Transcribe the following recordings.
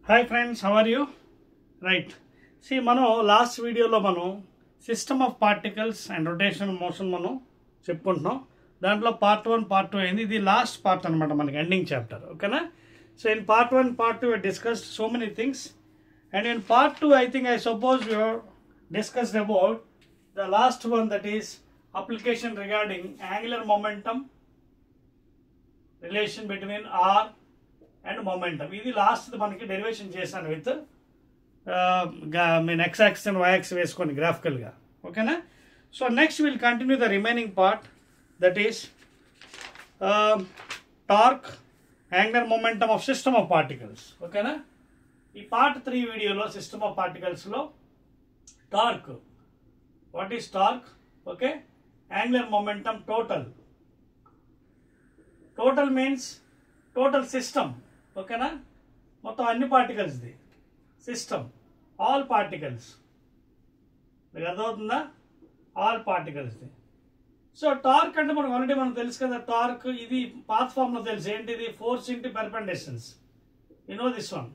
Hi friends, how are you? Right. See, mano last video lo mano system of particles and rotational motion mano cheppuntunnam. Dantlo part 1, part 2 ayindi. Idi last part anamata manaki ending chapter. Okay na? So in part 1, part 2 we discussed so many things. And in part 2 I think I suppose we have discussed about the last one, that is application regarding angular momentum, relation between R and momentum. This last manaki derivation chesanu with x-axis and y-axis veskoni graphical ga. Okay na? So next we will continue the remaining part, that is torque, angular momentum of system of particles. Okay na? Ee part 3 video lo system of particles lo torque, what is torque, okay, angular momentum, total means total system. Okay na? మొత్తం అన్ని particles the system, all particles. మీకు అర్థమవుతుందా? All particles the. So torque అంటే మనకు already మనకు తెలుసు కదా. Torque ఇది పాత్ ఫామ్ లో తెలుసు. ఏంటిది? Force into perpend distance. You know this one.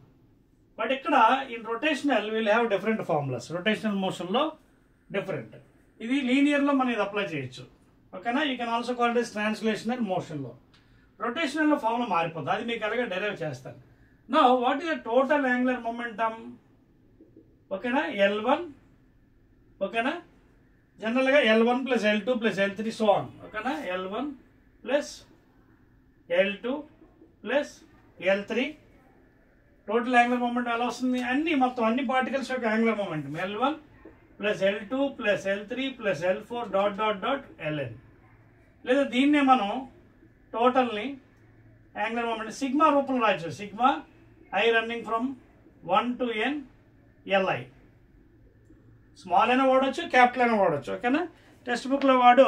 But ఇక్కడ in rotational will have different formulas. Rotational motion లో డిఫరెంట్. ఇది లీనియర్ లో మనం ఇది అప్లై చేయొచ్చు. ఓకేనా? You can also call it translational motion లో. రొటేషనల్ లో ఫార్ములా మారిపోతుంది. అది మీకు అలాగే డెరైవ్ చేస్తాను. Now what is the total angular momentum? ఓకేనా? L1. ఓకేనా? జనరల్గా L1 plus L2 plus L3 so on. ఓకేనా? L1 plus L2 plus L3 total angular momentum ఎలా వస్తుంది? అన్ని మొత్తం అన్ని పార్టికల్స్ యొక్క angular momentum L1 plus L2 plus L3 plus L4 dot dot dot Ln. లేదా దీన్నే మనం టోటల్ని యాంగులర్ మొమెంటం సిగ్మా రూపంలో రాయచ్చు. Sigma I running from 1 to n Li. Small అయినా వాడచ్చు, క్యాపిటల్ అయినా వాడచ్చు. ఓకేనా? టెక్స్ట్ బుక్లో వాడు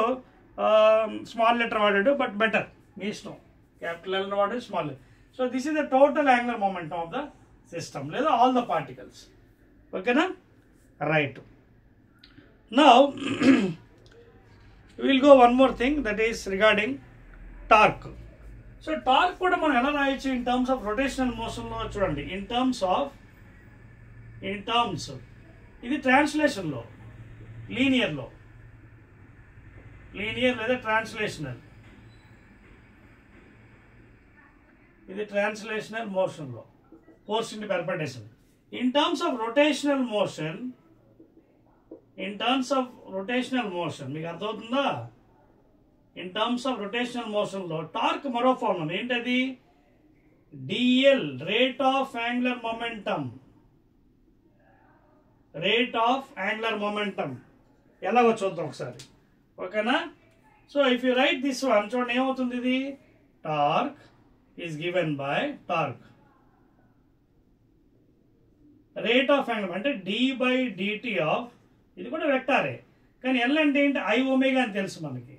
స్మాల్ లెటర్ వాడాడు, బట్ బెటర్ మీ ఇష్టం. క్యాపిటల్ అయినా వాడు, small. So this is the total angular momentum of the system, లేదా ఆల్ ద పార్టికల్స్. ఓకేనా? Right. Now will go one more thing, that is regarding torque. So torque కూడా మనం ఎలా రాయొచ్చు ఇన్ టర్మ్స్ ఆఫ్ రొటేషనల్ మోషన్లో? చూడండి, in terms ఇది ట్రాన్స్లేషన్లో, లీనియర్ లేదా ట్రాన్స్లేషనల్. ఇది ట్రాన్స్లేషనల్ మోషన్లో force into perpendicular. In terms of rotational motion, మీకు అర్థమవుతుందా? In terms of rotational motion లో టార్క్ మరో ఫార్మ్ ఉంది. ఏంటది? D l, rate of angular momentum. ఎలాగో చూద్దాం ఒకసారి. ఓకేనా? So if you write this one, చూడండి ఏమవుతుంది. ఇది torque is given by torque rate of angular అంటే d/dt ఆఫ్, ఇది కూడా వెక్టారే, కానీ ఎల్ అంటే ఏంటి? I ఒమేగా అని తెలుసు మనకి.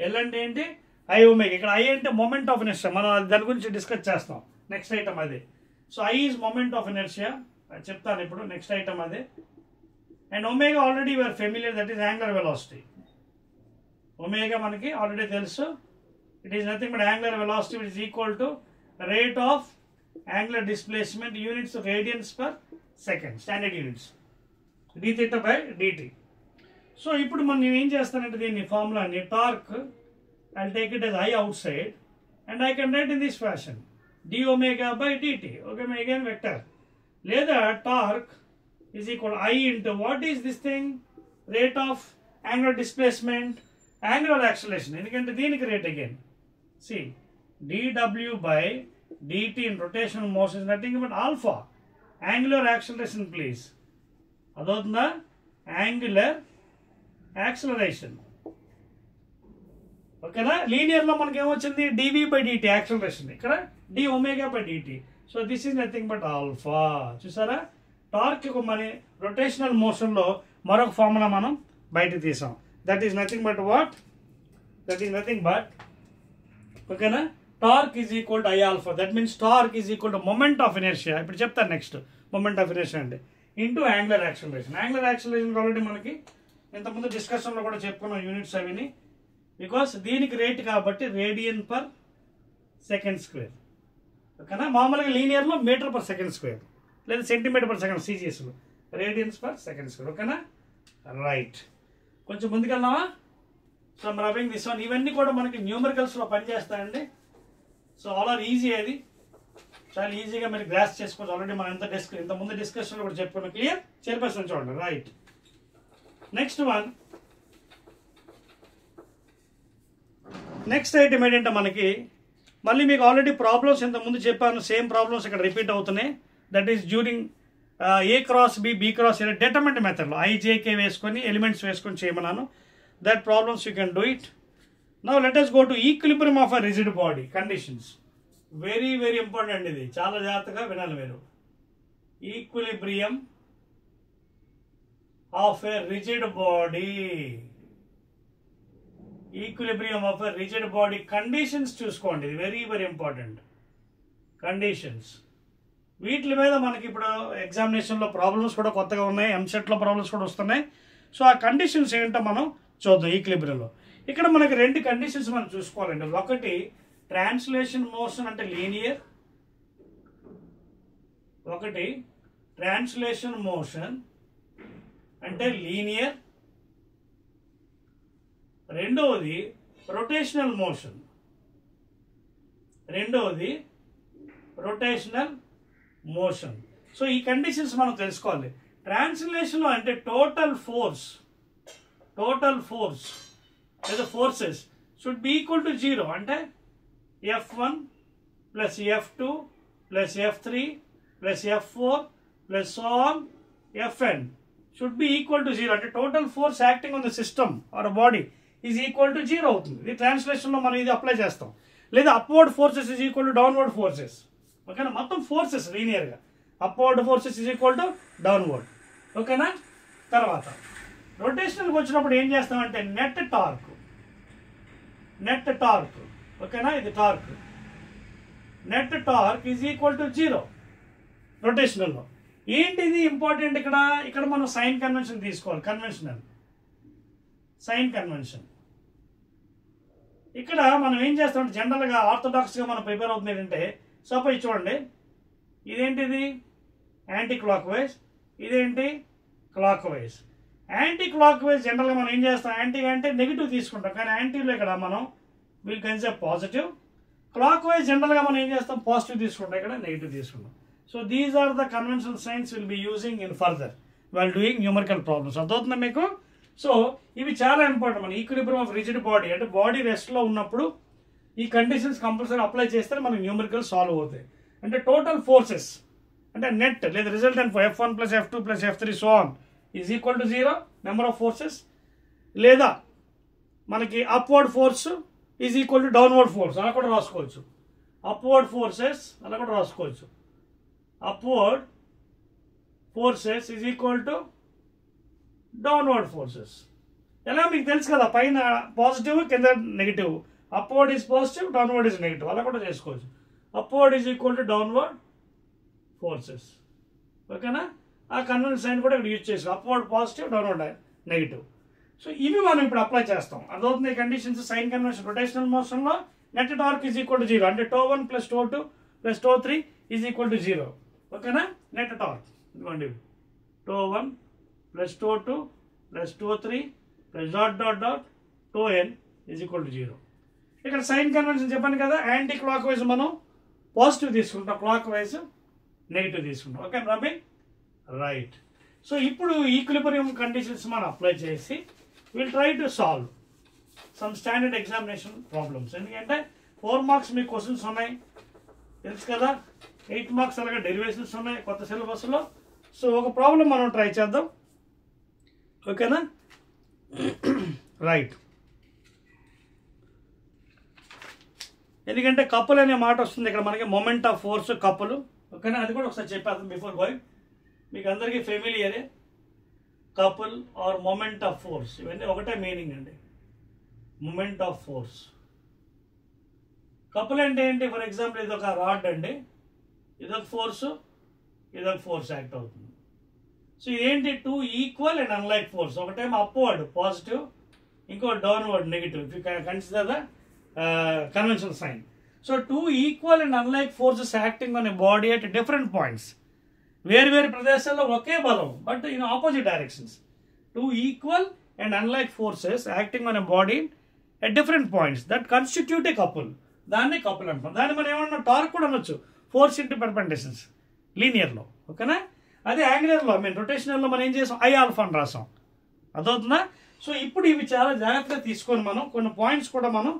ఎల్ అంటే ఏంటి? I omega. ఇక్కడ I అంటే మొమెంట్ ఆఫ్ ఇనర్షియా. మనం దాని గురించి డిస్కస్ చేస్తాం నెక్స్ట్ ఐటమ్ అదే. So I is moment of inertia, అది చెప్తాను ఇప్పుడు. నెక్స్ట్ ఐటమ్ అదే. And omega already you're familiar, that is angular velocity. Omega మనకి ఆల్రెడీ తెలుసు. It is nothing but angular velocity which is equal to rate of angular displacement, units radians per second, standard units, dθ/dt. So ఇప్పుడు మనం ఏం చేస్తానంటే దీన్ని ఫార్ములాని torque, I take it as I outside and I can write in this fashion, d/dt. Okay, again vector. లేదా torque is equal I into what is this thing? Rate of angular displacement, angular acceleration. ఎందుకంటే దీనికి rate again సి dw/dt in rotational motion is nothing but alpha, angular acceleration please. అదవుతుందా? Angular acceleration. ఓకేనా? Linear లో మనకి ఏమొచ్చింది? dv/dt acceleration, ఇక్కడ d/dt. So this is nothing but alpha. చూసారా? టార్క్ మన రొటేషనల్ మోషన్ లో మరొక ఫార్ములా మనం బయట తీసాం. That is nothing but what? ఓకేనా? Torque is equal to I alpha. That means torque is equal to moment of inertia. ఇప్పుడు చెప్తాను నెక్స్ట్. మొమెంట్ ఆఫ్ ఇనర్షియా అంటే into angular acceleration. Angular acceleration already మనకి ఇంతకుముందు డిస్కషన్లో కూడా చెప్పుకున్నాం యూనిట్స్ అవిని. బికాస్ దీనికి రేట్ కాబట్టి రేడియన్ పర్ సెకండ్ స్క్వేర్. ఓకేనా. మామూలుగా లీనియర్లో మీటర్ పర్ సెకండ్ స్క్వేర్ లేదా సెంటీమీటర్ పర్ సెకండ్ సిజిఎస్లో, రేడియన్స్ పర్ సెకండ్ స్క్వేర్. ఓకేనా. రైట్, కొంచెం ముందుకెళ్దామా. సో రబ్బింగ్ దిస్ వన్, ఇవన్నీ కూడా మనకి న్యూమరికల్స్లో పనిచేస్తాయండి. సో ఆల్ ఆర్ ఈజీ, అది చాలా ఈజీగా మీరు గ్రాస్ చేసుకోవచ్చు. ఆల్రెడీ మనం ఇంత ముందు డిస్కషన్లో కూడా చెప్పుకున్నాం. క్లియర్, చైర్పర్సన్ చూడండి. Right, next one, next item ఏంటంటే మనకి మళ్ళీ మీకు ఆల్రెడీ ప్రాబ్లమ్స్ ఇంతకుముందు చెప్పాను, సేమ్ ప్రాబ్లమ్స్ ఇక్కడ రిపీట్ అవుతున్నాయి. That is during A cross B, B cross A determinant మెథడ్లో IJK వేసుకొని ఎలిమెంట్స్ వేసుకొని చేయమన్నాను. That problems you can do it. Now let us go to equilibrium of a rigid body conditions. Very very important, ఇది చాలా జాగ్రత్తగా వినాలి మీరు. Equilibrium of a rigid body, equilibrium of a rigid body conditions చూసుకోండి. ఇది very very important. Conditions, వీటి మీద మనకి ఇప్పుడు ఎగ్జామినేషన్లో ప్రాబ్లమ్స్ కూడా కొత్తగా ఉన్నాయి, ఎంసెట్లో ప్రాబ్లమ్స్ కూడా వస్తున్నాయి. సో ఆ కండిషన్స్ ఏంటో మనం చూద్దాం. ఈక్విలిబ్రియంలో ఇక్కడ మనకి రెండు కండిషన్స్ మనం చూసుకోవాలండి. ఒకటి ట్రాన్స్లేషన్ మోషన్ అంటే లీనియర్, ఒకటి ట్రాన్స్లేషన్ మోషన్ అంటే లీనియర్, రెండవది రొటేషనల్ మోషన్, రెండవది రొటేషనల్ మోషన్. సో ఈ కండిషన్స్ మనం తెలుసుకోవాలి. ట్రాన్స్లేషన్లో అంటే టోటల్ ఫోర్స్ లేదా forces should be equal to 0. అంటే F1 plus F2 plus F3 plus F4 plus so on Fn should be equal to 0. అంటే total force acting on the system or body is equal to 0 అవుతుంది. ఇది ట్రాన్స్లేషన్లో మనం ఇది apply చేస్తాం. లేదా upward forces is equal to downward forces. ఓకేనా, మొత్తం ఫోర్సెస్ లీనియర్గా upward forces is equal to downward. ఓకేనా. తర్వాత రొటేషనల్కి వచ్చినప్పుడు ఏం చేస్తామంటే నెట్ టార్క్, ఓకేనా, ఇది torque, net torque is equal to 0 రొటేషనల్లో. ఏంటిది ఇంపార్టెంట్ ఇక్కడ మనం సైన్ కన్వెన్షన్ తీసుకోవాలి. Conventional sign convention. ఇక్కడ మనం ఏం చేస్తామంటే జనరల్గా ఆర్థోడాక్స్గా మనం ప్రిపేర్ అవుతుంది ఏంటంటే, సపోజ్ చూడండి, ఇదేంటిది యాంటీ క్లాక్ వైజ్, ఇదేంటి clock wise. Anti clock wise జనరల్గా మనం ఏం చేస్తాం, యాంటీ అంటే నెగిటివ్ తీసుకుంటాం, కానీ యాంటీలో ఇక్కడ మనం will consider positive. Clockwise జనరల్గా మనం ఏం చేస్తాం, పాజిటివ్ తీసుకుంటాం, ఇక్కడ నెగిటివ్ తీసుకుంటాం. So these are the conventional signs will be using in further while doing numerical problems. అర్థమవుతుందా మీకు? సో ఇవి చాలా ఇంపార్టెంట్. మన ఈక్విలిబ్రియం ఆఫ్ రిజిడ్ బాడీ అంటే బాడీ రెస్ట్లో ఉన్నప్పుడు ఈ కండిషన్స్ కంపల్సరీ అప్లై చేస్తే మనకి న్యూమరికల్ సాల్వ్ అవుతాయి. అంటే టోటల్ ఫోర్సెస్ అంటే నెట్ లేదా resultant F1 plus F2 plus F3 so on is equal to 0 number of forces. లేదా మనకి upward force is equal to downward force, అలా కూడా రాసుకోవచ్చు. అప్వర్డ్ ఫోర్సెస్ అలా కూడా రాసుకోవచ్చు. Upward forces is equal to downward forces. ఎలా మీకు తెలుసు కదా, పైన పాజిటివ్ కింద negative. Upward is positive, downward is negative, అలా కూడా చేసుకోవచ్చు. Upward is equal to downward forces. ఓకేనా. ఆ కన్వెన్షన్ సైన్ కూడా ఇక్కడ యూజ్ చేసుకో, upward positive, downward negative. So ఇవి మనం ఇప్పుడు అప్లై చేస్తాం. అదవుతుంది కండిషన్స్ సైన్ కన్వెన్షన్. రొటేషనల్ మోషన్లో net torque is equal to 0. అంటే τ1 plus τ2 plus τ3 is equal to 0. ఓకేనా. నెట్ టార్క్ ఇదిగోండి, τ1 plus τ2 plus τ3 plus dot dot dot τn is equal to 0. ఇక్కడ సైన్ కన్వెన్షన్ చెప్పాను కదా, యాంటీ క్లాక్ వైజ్ మనం positive తీసుకుంటాం, clock wise negative తీసుకుంటాం. Okay rabi, right. So ఇప్పుడు ఈక్విలిబ్రియం కండిషన్స్ మనం అప్లై చేసి will try to solve some standard examination problems. ఎందుకంటే 4 మార్క్స్ మీకు క్వశ్చన్స్ ఉన్నాయి తెలుసు కదా, 8 మార్క్స్ అలాగే డెరివేషన్స్ ఉన్నాయి కొత్త సిలబస్లో. సో ఒక ప్రాబ్లం మనం ట్రై చేద్దాం. ఓకేనా, రైట్. ఎందుకంటే కపుల్ అనే మాట వస్తుంది ఇక్కడ మనకి, మొమెంట్ ఆఫ్ ఫోర్స్ కపుల్. ఓకేనా, అది కూడా ఒకసారి చెప్పేద్దాం బిఫోర్ గోయింగ్. మీకు అందరికీ ఫెమిలియరే, couple or moment of force, ఇవన్నీ ఒకటే మీనింగ్ అండి. Moment of force. కపుల్ అంటే ఏంటి, ఫర్ ఎగ్జాంపుల్ ఇది ఒక రాడ్ అండి, ఇదొక ఫోర్సు, ఇదొక ఫోర్స్ యాక్ట్ అవుతుంది. సో ఇదేంటి, 2 ఈక్వల్ అండ్ అన్లైక్ ఫోర్స్. ఒకటేమో అప్వర్డ్ పాజిటివ్, ఇంకో downward negative. If you consider the conventional sign. So two equal and unlike forces acting on a body at different points. వేరు వేరు ప్రదేశాల్లో ఒకే బలం but in opposite directions. Two equal and unlike forces acting on a body at different points that constitute a couple. దాన్ని couple అంటాం. దాన్ని మనం ఏమన్నా టార్క్ కూడా అనొచ్చు, ఫోర్స్ ఇంటూ పెర్పెండిక్యులర్ లీనియర్లో. ఓకేనా? అదే యాంగులర్లో రొటేషనల్లో మనం ఏం చేసాం, ఐ ఆల్ఫా అని రాసాం. అదవుతుందా? సో ఇప్పుడు ఇవి చాలా జాగ్రత్తగా తీసుకొని మనం కొన్ని పాయింట్స్ కూడా మనం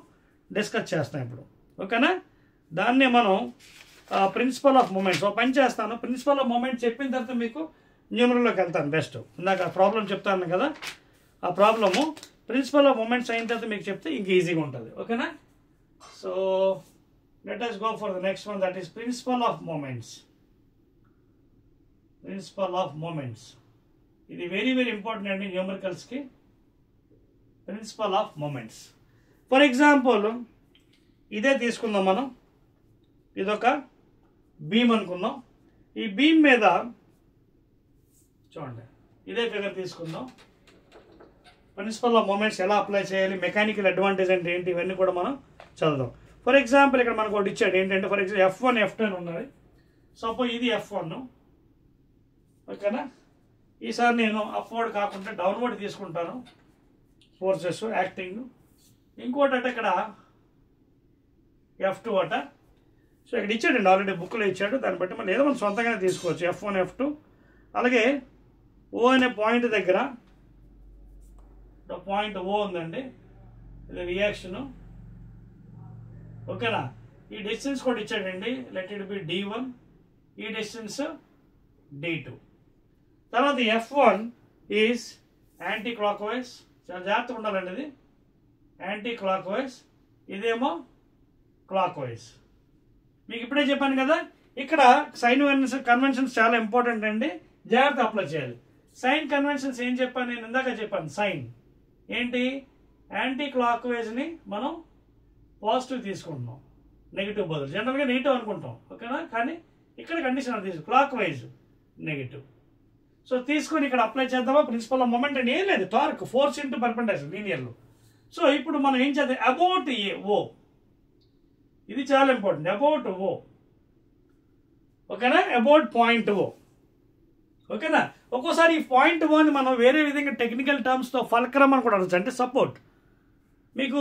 డిస్కస్ చేస్తాం ఇప్పుడు. ఓకేనా? దాన్నే మనం ప్రిన్సిపల్ ఆఫ్ మూమెంట్స్ ఒక పని చేస్తాను. ప్రిన్సిపల్ ఆఫ్ మూమెంట్ చెప్పిన తర్వాత మీకు న్యూమరల్లోకి వెళ్తాను బెస్ట్. ఇందాక ప్రాబ్లం చెప్తాను కదా, ఆ ప్రాబ్లము ప్రిన్సిపల్ ఆఫ్ మూమెంట్స్ అయిన తర్వాత మీకు చెప్తే ఇంక ఈజీగా ఉంటుంది. ఓకేనా? So let us go for the next one, that is principle of moments. Principle of moments. ఇది వెరీ వెరీ ఇంపార్టెంట్ అండి న్యూమరికల్స్కి. Principle of moments. For example ఇదే తీసుకుందాం మనం. ఇదొక బీమ్ అనుకుందాం. ఈ బీమ్ మీద చూడండి, ఇదే ఫిగర్ తీసుకుందాం. ప్రిన్సిపల్ ఆఫ్ మూమెంట్స్ ఎలా అప్లై చేయాలి, మెకానికల్ అడ్వాంటేజ్ అంటే ఏంటి, ఇవన్నీ కూడా మనం చదువుదాం. ఫర్ ఎగ్జాంపుల్ ఇక్కడ మనకు ఒకటి ఇచ్చాడు ఏంటంటే, ఫర్ ఎగ్జాంపుల్ F1 F2 అని ఉన్నది. సపోజ్ ఇది F1. ఓకేనా? ఈసారి నేను అప్వర్డ్ కాకుండా డౌన్వర్డ్ తీసుకుంటాను ఫోర్సెస్ యాక్టింగ్. ఇంకోటి అంటే ఇక్కడ F2 అట. సో ఇక్కడ ఇచ్చాడండి, ఆల్రెడీ బుక్లో ఇచ్చాడు. దాన్ని బట్టి మనం ఏదో మనం సొంతంగానే తీసుకోవచ్చు. F1 F2. అలాగే O అనే పాయింట్ దగ్గర పాయింట్ O ఉందండి, ఇది రియాక్షను. ఓకేనా? ఈ డిస్టెన్స్ కూడా ఇచ్చాడండి, లెట్ ఇట్ బి D1. ఈ డిస్టెన్స్ D2. తర్వాత F1 is anti clock wise. చాలా జాగ్రత్తగా ఉండాలండి, ఇది యాంటీ క్లాక్ వైజ్, ఇదేమో క్లాక్ వైజ్. మీకు ఇప్పుడే చెప్పాను కదా, ఇక్కడ సైన్ కన్వెన్షన్స్ చాలా ఇంపార్టెంట్ అండి, జాగ్రత్త అప్లై చేయాలి. సైన్ కన్వెన్షన్స్ ఏం చెప్పాను నేను ఇందాక చెప్పాను. సైన్ ఏంటి, యాంటీ క్లాక్ వైజ్ని మనం పాజిటివ్ తీసుకుంటున్నాం, నెగిటివ్ బదులు. జనరల్గా నెగిటివ్ అనుకుంటాం. ఓకేనా? కానీ ఇక్కడ కండిషన్ అది క్లాక్ వైజ్ నెగిటివ్. సో తీసుకొని ఇక్కడ అప్లై చేద్దామా ప్రిన్సిపల్ ఆఫ్ మూమెంట్ అని. ఏం లేదు, టార్క్ ఫోర్స్ ఇంటూ పెర్పెండిక్యులర్ లీనియర్లో. సో ఇప్పుడు మనం ఏం చేద్దాం, అబౌట్ O. ఇది చాలా ఇంపార్టెంట్, అబౌట్ O. ఓకేనా? About point O. ఓకేనా? ఒక్కోసారి ఈ పాయింట్ O అని మనం వేరే విధంగా టెక్నికల్ టర్మ్స్తో ఫల్క్రమ్ అని కూడా అనొచ్చు, అంటే సపోర్ట్. మీకు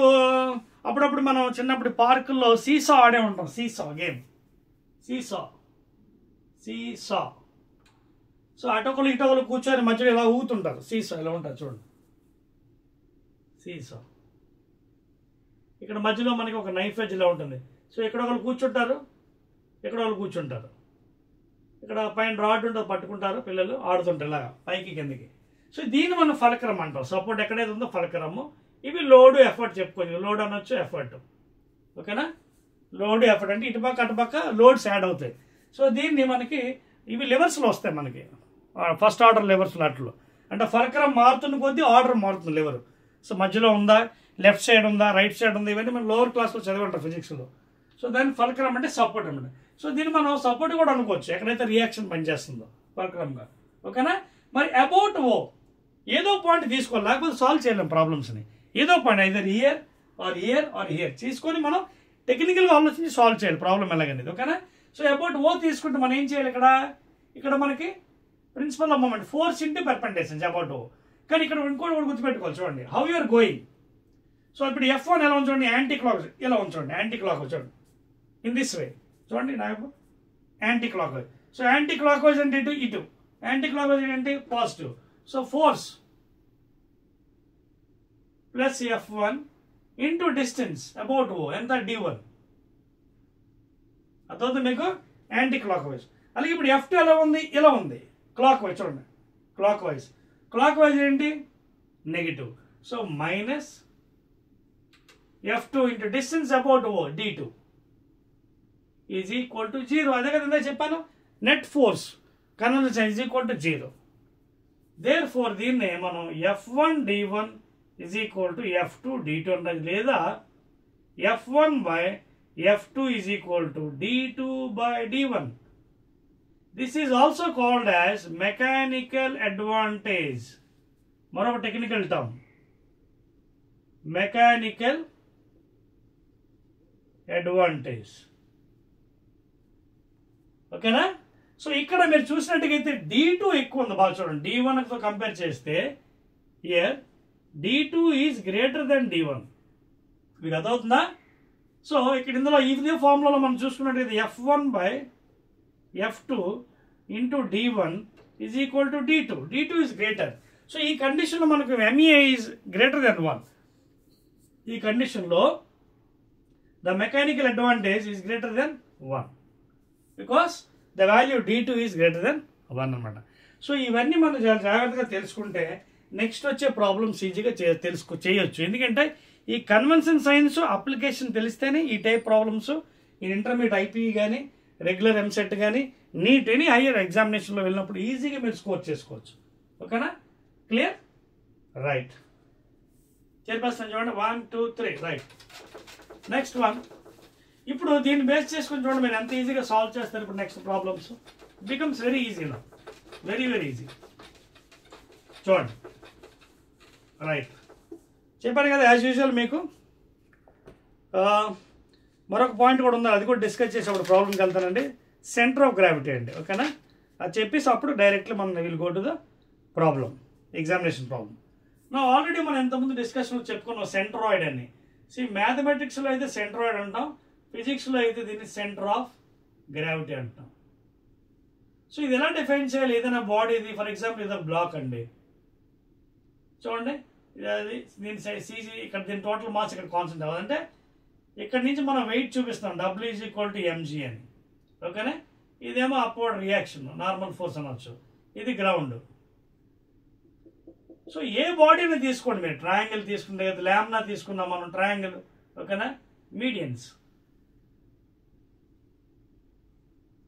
అప్పుడప్పుడు మనం చిన్నప్పుడు పార్కుల్లో సీసా ఆడే ఉంటాం. సీసా గేమ్, సీసా. సో అటొకలు ఇటొకలు కూర్చొని మధ్యలో ఇలా ఊగుతుంటారు. సీసా ఇలా ఉంటుంది చూడండి, సీసా. ఇక్కడ మధ్యలో మనకి ఒక నైఫ్ ఎడ్జ్ ఇలా ఉంటుంది. సో ఇక్కడ ఒకరు కూర్చుంటారు, ఇక్కడ ఒకరు కూర్చుంటారు. ఇక్కడ పైన రాడ్ ఉంటుంది, పట్టుకుంటారు పిల్లలు, ఆడుతుంటారు ఇలా పైకి కిందకి. సో దీన్ని మనం ఫల్క్రమ్ అంటాం. సపోర్ట్ ఎక్కడైతే ఉందో ఫల్క్రమ్. ఇవి లోడ్ ఎఫర్ట్ చెప్పుకోవచ్చు, లోడ్ అనొచ్చు, ఎఫర్ట్. ఓకేనా? లోడ్ ఎఫర్ట్ అంటే ఇటుపక్క అటుపక్క లోడ్స్ యాడ్ అవుతాయి. సో దీన్ని మనకి ఇవి లెవర్స్లో వస్తాయి, మనకి ఫస్ట్ ఆర్డర్ లెవర్స్లో. అట్లు అంటే ఫల్క్రమ్ మారుతున్న కొద్దీ ఆర్డర్ మారుతుంది లెవర్. సో మధ్యలో ఉందా, లెఫ్ట్ సైడ్ ఉందా, రైట్ సైడ్ ఉందా, ఇవన్నీ మనం లోవర్ క్లాస్లో చదివింటాం ఫిజిక్స్లో. సో దాన్ని ఫల్క్రమ్ అంటే సపోర్ట్ అనమాట. సో దీన్ని మనం సపోర్ట్ కూడా అనుకోవచ్చు ఎక్కడైతే రియాక్షన్ పనిచేస్తుందో ఫల్క్రమ్గా. ఓకేనా? మరి అబౌట్ O ఏదో పాయింట్ తీసుకోవాలి, లేకపోతే సాల్వ్ చేయలేం ప్రాబ్లమ్స్ని. ఏదో point either here or here or here తీసుకొని మనం టెక్నికల్గా ఆలోచించి సాల్వ్ చేయాలి ప్రాబ్లం ఎలాగనేది. ఓకేనా? సో అబౌట్ O తీసుకుంటే మనం ఏం చేయాలి, ఇక్కడ మనకి principle of moment force into perpendicular about O. కానీ ఇక్కడ ఇంకోటి కూడా గుర్తుపెట్టుకోవాలి, చూడండి హౌ యూఆర్ గోయింగ్. సో ఇప్పుడు F1 ఎలా ఉంచండి, యాంటీ క్లాక్ ఇలా ఉంచండి, యాంటీ క్లాక్ చూడండి ఇన్ దిస్ వే. చూడండి నాకు anti clock wise. So anti clock wise అంటే ఇటు, యాంటీ క్లాక్ వైజ్ అంటే positive. So force plus F1 into distance about O ఎంత, D1. అదవుతుంది మీకు యాంటీ క్లాక్ వైజ్. అలాగే ఇప్పుడు F2 ఎలా ఉంది, ఇలా ఉంది క్లాక్ వైజ్. చూడండి క్లాక్ వైజ్. క్లాక్ వైజ్ ఏంటి, negative. So minus F2 into distance about O D2 is equal to 0. అదే కదా చెప్పాను, net force convergence is equal to 0. Therefore దీన్నే మనం F1 D1 is equal to F2 D2 అన్నది, లేదా F1 by F2 is equal to D2 by D1. This is also called as mechanical advantage. మరొక technical term, mechanical advantage. ఓకేనా? So ఇక్కడ మీరు చూసినట్టుగైతే D2 ఎక్కువ ఉంది. బాగా చూడండి, D1తో కంపేర్ చేస్తే here D2 is greater than D1. మీకు అర్థమవుతుందా? సో ఇక్కడ ఇందులో ఇదే ఫార్ములాలో మనం చూసుకున్నట్టయితే F1/F2 into D1 is equal to D2. D2 is greater. So ఈ కండిషన్లో మనకు MEA ఈజ్ గ్రేటర్ దెన్ 1. ఈ కండిషన్లో the mechanical advantage is greater than 1 because the value D2 is greater than 1 అనమాట. సో ఇవన్నీ మనం చాలా జాగ్రత్తగా తెలుసుకుంటే నెక్స్ట్ వచ్చే ప్రాబ్లమ్స్ ఈజీగా చేయొచ్చు. ఎందుకంటే ఈ కన్వెన్షన్ సైన్స్ అప్లికేషన్ తెలిస్తేనే ఈ టైప్ ప్రాబ్లమ్స్ ఈ ఇంటర్మీడియట్ IPE కానీ రెగ్యులర్ ఎంసెట్ కానీ నీట్ ఎనీ హైయర్ ఎగ్జామినేషన్లో వెళ్ళినప్పుడు ఈజీగా మీరు స్కోర్ చేసుకోవచ్చు. ఓకేనా? క్లియర్? రైట్. చేర్పేస్తాను చూడండి. 1 2 3 రైట్. Next one. ఇప్పుడు దీన్ని బేస్ చేసుకుని చూడండి మీరు ఎంత ఈజీగా సాల్వ్ చేస్తారు. ఇప్పుడు next problems becomes very easy నా, వెరీ వెరీ ఈజీ. చూడండి. రైట్. చెప్పాను కదా యాజ్ యూజువల్ మీకు మరొక పాయింట్ కూడా ఉంది, అది కూడా డిస్కస్ చేసి అప్పుడు ప్రాబ్లంకి వెళ్తానండి. సెంటర్ ఆఫ్ గ్రావిటీ అండి. ఓకేనా? అది చెప్పేసి అప్పుడు డైరెక్ట్లీ మనం will go to the problem, examination problem. నా ఆల్రెడీ మనం ఎంతమంది డిస్కషన్ చెప్పుకున్నాం సెంట్రాయిడ్ అని. మ్యాథమెటిక్స్లో అయితే సెంట్రాయిడ్ అంటాం, ఫిజిక్స్లో అయితే దీన్ని సెంటర్ ఆఫ్ గ్రావిటీ అంటాం. సో ఇది ఎలా డిఫైన్ చేయాలి? ఏదైనా బాడీ ఇది ఫర్ ఎగ్జాంపుల్ ఇది బ్లాక్ అండి. చూడండి, ఇది దీని CG ఇక్కడ దీని టోటల్ మాస్ ఇక్కడ కాన్స్టెంట్ అవ్వాలంటే ఇక్కడ నుంచి మనం వెయిట్ చూపిస్తాం W is equal to mg అని. ఓకేనా? ఇదేమో అప్వర్డ్ రియాక్షన్, నార్మల్ ఫోర్స్ అనొచ్చు. ఇది గ్రౌండ్. సో ఏ బాడీని తీసుకోండి మీరు, ట్రయాంగిల్ తీసుకుంటే కదా, ల్యామ్నా తీసుకున్నాం మనం ట్రయాంగిల్. ఓకేనా? మీడియన్స్.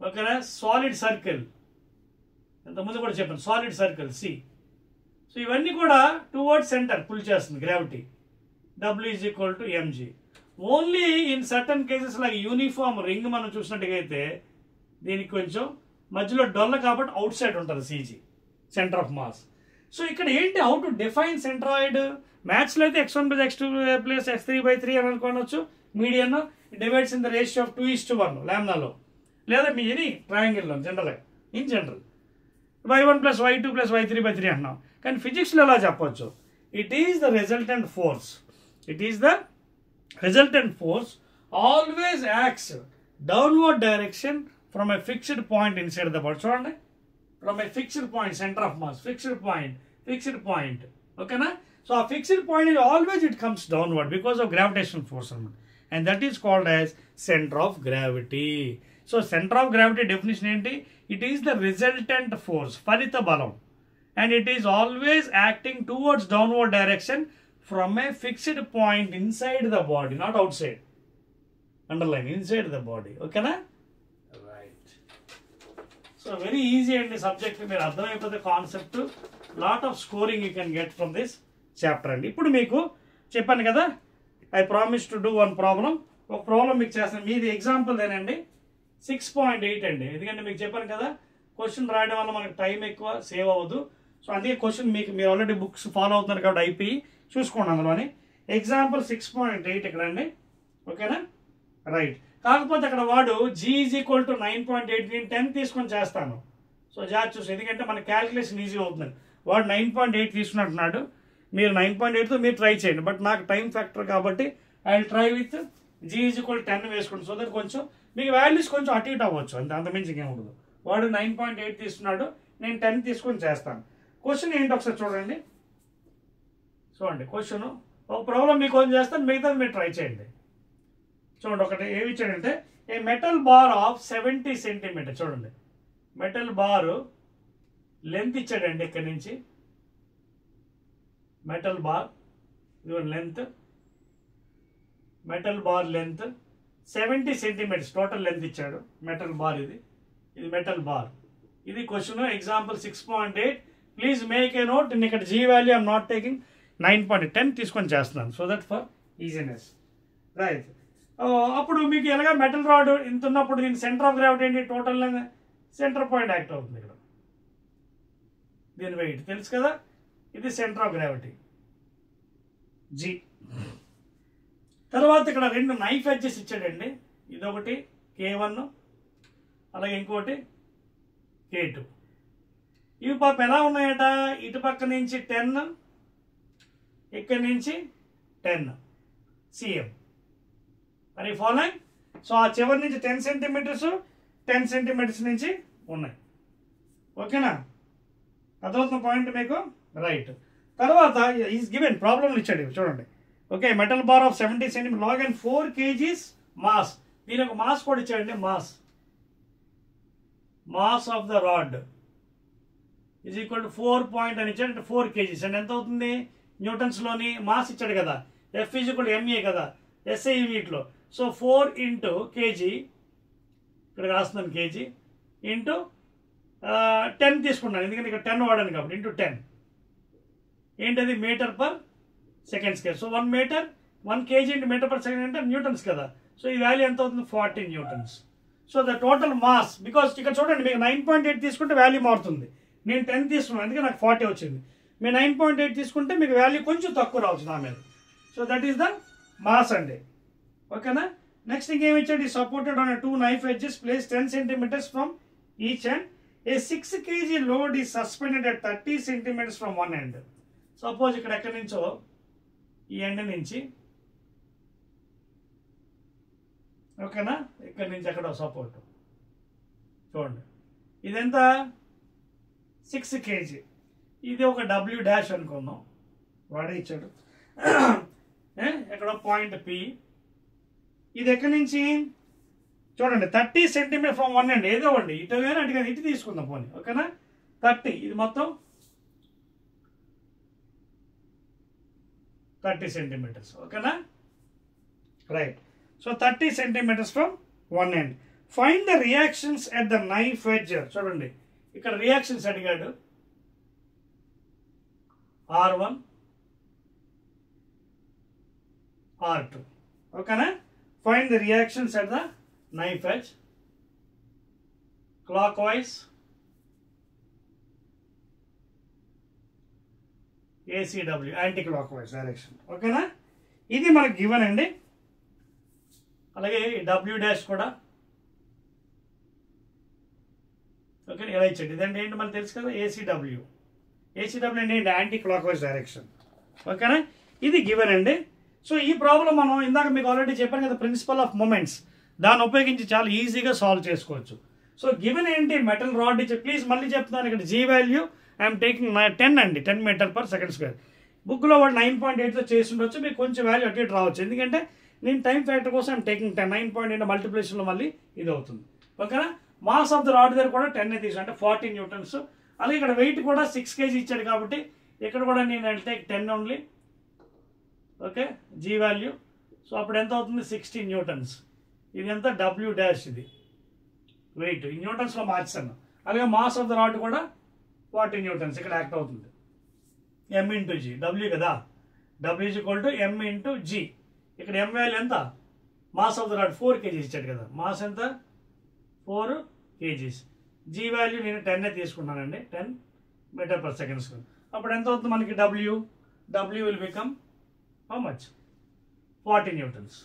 ఓకేనా? సాలిడ్ సర్కిల్ ఇంతకుముందు కూడా చెప్పాను, సాలిడ్ సర్కిల్ C. సో ఇవన్నీ కూడా టువర్డ్స్ సెంటర్ పుల్ చేస్తుంది gravity. W is equal to mg. Only in certain cases లాగా యూనిఫామ్ రింగ్ మనం చూసినట్టుగా అయితే దీనికి కొంచెం మధ్యలో డొల్ల కాబట్టి అవుట్ సైడ్ ఉంటుంది CG, centre of mass. So ఇక్కడ ఏంటి, హౌ టు డిఫైన్ సెంట్రాయిడ్? మ్యాథ్స్లో అయితే x1 + x2 + x3/3 అని అనుకోవచ్చు. Median divides in the ratio of 2:1 లామ్నాలో, లేదా మీ ఎనీ ట్రయాంగిల్లో జనరల్గా in general y1 + y2 + y3/3 అంటున్నాం. కానీ ఫిజిక్స్లో ఎలా చెప్పవచ్చు? It is the resultant force. It is the resultant force always acts downward direction from a fixed point inside the body. చూడండి, from a fixed point, centre of mass, fixed point. ఓకేనా? So ఆ fixed point is always it comes downward because of gravitational force, and that is called as center of gravity. So center of gravity definition ఏంటి? It is the resultant force, ఫలిత బలం, and it is always acting towards downward direction from a fixed point inside the body, not outside. Underline, inside the body. ఓకేనా? Right. So very easy అండి subject. మీరు అర్థమైపోతే concept, lot of scoring you can get from this chapter అండి. ఇప్పుడు మీకు చెప్పాను కదా, I promise to do one problem. ఒక ప్రాబ్లం మీకు చేస్తాను. మీది ఎగ్జాంపుల్ ఏనండి 6.8 అండి. ఎందుకంటే మీకు చెప్పాను కదా, క్వశ్చన్ రాయడం వల్ల మనకు టైం ఎక్కువ సేవ్ అవ్వదు. సో అందుకే క్వశ్చన్ మీరు ఆల్రెడీ బుక్స్ ఫాలో అవుతున్నారు కాబట్టి IPE చూసుకోండి అందులోని. ఎగ్జాంపుల్ 6.8 ఇక్కడ అండి. ఓకేనా? రైట్. కాకపోతే అక్కడ వాడు G ఈజ్ ఈక్వల్ టు 9.8, నేను 10 తీసుకొని చేస్తాను. సో జాగ్రత్త చూసి, ఎందుకంటే మన క్యాలిక్యులేషన్ ఈజీ అవుతుంది. వాడు 9.8 తీసుకున్నట్టున్నాడు, మీరు 9.8తో మీరు ట్రై చేయండి. బట్ నాకు టైం ఫ్యాక్టర్ కాబట్టి I will try with G is equal 10 వేసుకోండి. సో దట్ కొంచెం మీకు వాల్యూస్ కొంచెం అటు ఇటు అవ్వచ్చు, అంతమించి ఇంకేం ఉండదు. వాడు 9.8 తీసుకున్నాడు, నేను 10 తీసుకొని చేస్తాను. క్వశ్చన్ ఏంటి ఒకసారి చూడండి. చూడండి క్వశ్చన్, ఒక ప్రాబ్లం మీకు కొంచెం చేస్తాను, మిగతాది మీరు ట్రై చేయండి. చూడండి, ఒకటి ఏమి ఇచ్చాడంటే, a metal bar of 70 centimetre. చూడండి, మెటల్ బారు లెంత్ ఇచ్చాడండి. ఇక్కడి నుంచి metal bar length, metal bar length 70 centimetres total length ఇచ్చాడు. మెటల్ బార్ ఇది మెటల్ బార్. ఇది question example 6.8. Please make a note. నేను ఇక్కడ G value I'm not taking 9.10 తీసుకొని చేస్తున్నాను, so that for easiness. Right. అప్పుడు మీకు ఎలాగా మెటల్ రాడ్ ఇంత ఉన్నప్పుడు దీని సెంటర్ ఆఫ్ గ్రావిటీ ఏంటి? టోటల్ సెంటర్ పాయింట్ యాక్ట్ అవుతుంది ఇక్కడ. దీని వెయిట్ తెలుసు కదా, ఇది సెంటర్ ఆఫ్ గ్రావిటీ G. తర్వాత ఇక్కడ 2 నైఫ్ ఎడ్జెస్ ఇచ్చాడండి. ఇదొకటి K1, అలాగే ఇంకోటి K2. ఇవి పాప ఎలా ఉన్నాయట, ఇటు పక్క నుంచి 10, ఇక్కడి నుంచి 10 cm. మరి ఫాలోయింగ్. సో ఆ చివరి నుంచి 10 సెంటీమీటర్స్ 10 సెంటీమీటర్స్ నుంచి ఉన్నాయి. ఓకేనా, అదవుతున్న పాయింట్ మీకు. రైట్. తర్వాత ఈజ్ గివెన్ ప్రాబ్లమ్లు ఇచ్చాడు చూడండి. Okay, metal bar of 70 cm long and 4 kgs mass. దీని ఒక మాస్ కూడా ఇచ్చాడండి. Mass of the rod is equal to 4 point అని ఇచ్చాడు, అంటే 4 kgs. అండ్ ఎంత అవుతుంది న్యూటన్స్లోని? మాస్ ఇచ్చాడు కదా, F is equal to MA కదా, SI యూనిట్లో. సో 4 ఇంటూ kg, ఇక్కడ రాస్తున్నాను kg, ఇంటూ 10 తీసుకున్నాను ఎందుకంటే ఇక్కడ 10 వాడాను కాబట్టి, ఇంటూ 10 ఏంటది metre per second square. So 1 metre 1 kg into metre per second అంటే న్యూటన్స్ కదా. సో ఈ వాల్యూ ఎంత అవుతుంది? 40 newtons. So the total mass, because ఇక్కడ చూడండి మీకు 9.8 తీసుకుంటే వాల్యూ మారుతుంది. నేను 10 తీసుకున్నాను అందుకే నాకు 40 వచ్చింది. మీరు 9.8 తీసుకుంటే మీకు వాల్యూ కొంచెం తక్కువ రావచ్చు నా మీద. So that is the mass అండి. ఓకేనా. నెక్స్ట్ ఇంకేమి ఇచ్చాడు? Is supported on 2 knife edges placed 10 centimetres from each end a 6 kg load is suspended at 30 centimetres from one end. Suppose ఇక్కడ ఎక్కడి నుంచో ఈ ఎండ్ నుంచి, ఓకేనా, ఇక్కడ నుంచి ఎక్కడ సపోర్ట్ చూడండి, ఇదెంత? 6 kg. ఇది ఒక W డాష్ అనుకుందాం, వాడే ఇచ్చాడు. ఎక్కడ పాయింట్ P. ఇది ఎక్కడి నుంచి చూడండి 30 సెంటీమీటర్ ఫ్రమ్ వన్ ఎండ్, ఏదో అండి ఇటు కానీ అటు కానీ ఇటు తీసుకుందాం పోనీ. ఓకేనా, 30, ఇది మొత్తం 30 సెంటీమీటర్స్. ఓకేనా, right. So 30 centimetres from one end. Find the reactions at the knife edge. చూడండి ఇక్కడ రియాక్షన్స్ అడిగాడు. R1 R2. ఓకేనా, find the reactions at the knife edge clockwise, ACW anti clock wise direction. ఓకేనా, ఇది మనకు given అండి. అలాగే W dash కూడా ఓకే ఎలా ఇచ్చాడు. ఇదంటే ఏంటి మనకు తెలుసు కదా, ACW అంటే ఏంటి? Anti clock wise direction. ఓకేనా, ఇది గివెన్ అండి. సో ఈ ప్రాబ్లం మనం ఇందాక మీకు ఆల్రెడీ చెప్పాను కదా, ప్రిన్సిపల్ ఆఫ్ మూమెంట్స్, దాన్ని ఉపయోగించి చాలా ఈజీగా సాల్వ్ చేసుకోవచ్చు. సో గివెన్ ఏంటి? మెటల్ రాడ్ ఇచ్చి, ప్లీజ్ మళ్ళీ చెప్తున్నాను ఇక్కడ G వాల్యూ ఐఎమ్ టేకింగ్ 10 అండి, 10 మీటర్ పర్ సెకండ్ స్క్వేర్. బుక్లో వాడు 9.8తో చేసి ఉండొచ్చు, మీకు కొంచెం వాల్యూ అటు ఇటు రావచ్చు, ఎందుకంటే నేను టైం ఫ్యాక్టర్ కోసం ఐఎమ్ టేకింగ్ 10. 9.8 మల్టిప్లికేషన్లో మళ్ళీ ఇది అవుతుంది. ఓకేనా, మాస్ ఆఫ్ ద రాడ్ దగ్గర కూడా 10 తీసుకు, అంటే 40 న్యూటన్స్. అలాగే ఇక్కడ వెయిట్ కూడా 6 kg ఇచ్చాడు కాబట్టి ఇక్కడ కూడా నేను take 10 only. Okay, G value. So అప్పుడు ఎంత అవుతుంది? 60 న్యూటన్స్. ఇది ఎంత? W డాష్, ఇది వెయిట్ ఈ న్యూటన్స్లో మార్చాను. అలాగే మాస్ ఆఫ్ ద రాడ్ కూడా 40 న్యూటన్స్ ఇక్కడ యాక్ట్ అవుతుంది. M ఇంటూ G, W కదా, W is equal to M into G. ఇక్కడ M వాల్యూ ఎంత? Mass of the rod 4 kg ఇచ్చాడు కదా, మాస్ ఎంత? 4 kgs. G వాల్యూ నేను 10 తీసుకున్నానండి, 10 మీటర్ పర్ సెకండ్ స్క్వేర్. అప్పుడు ఎంత అవుతుంది మనకి? W will become how much? 40 newtons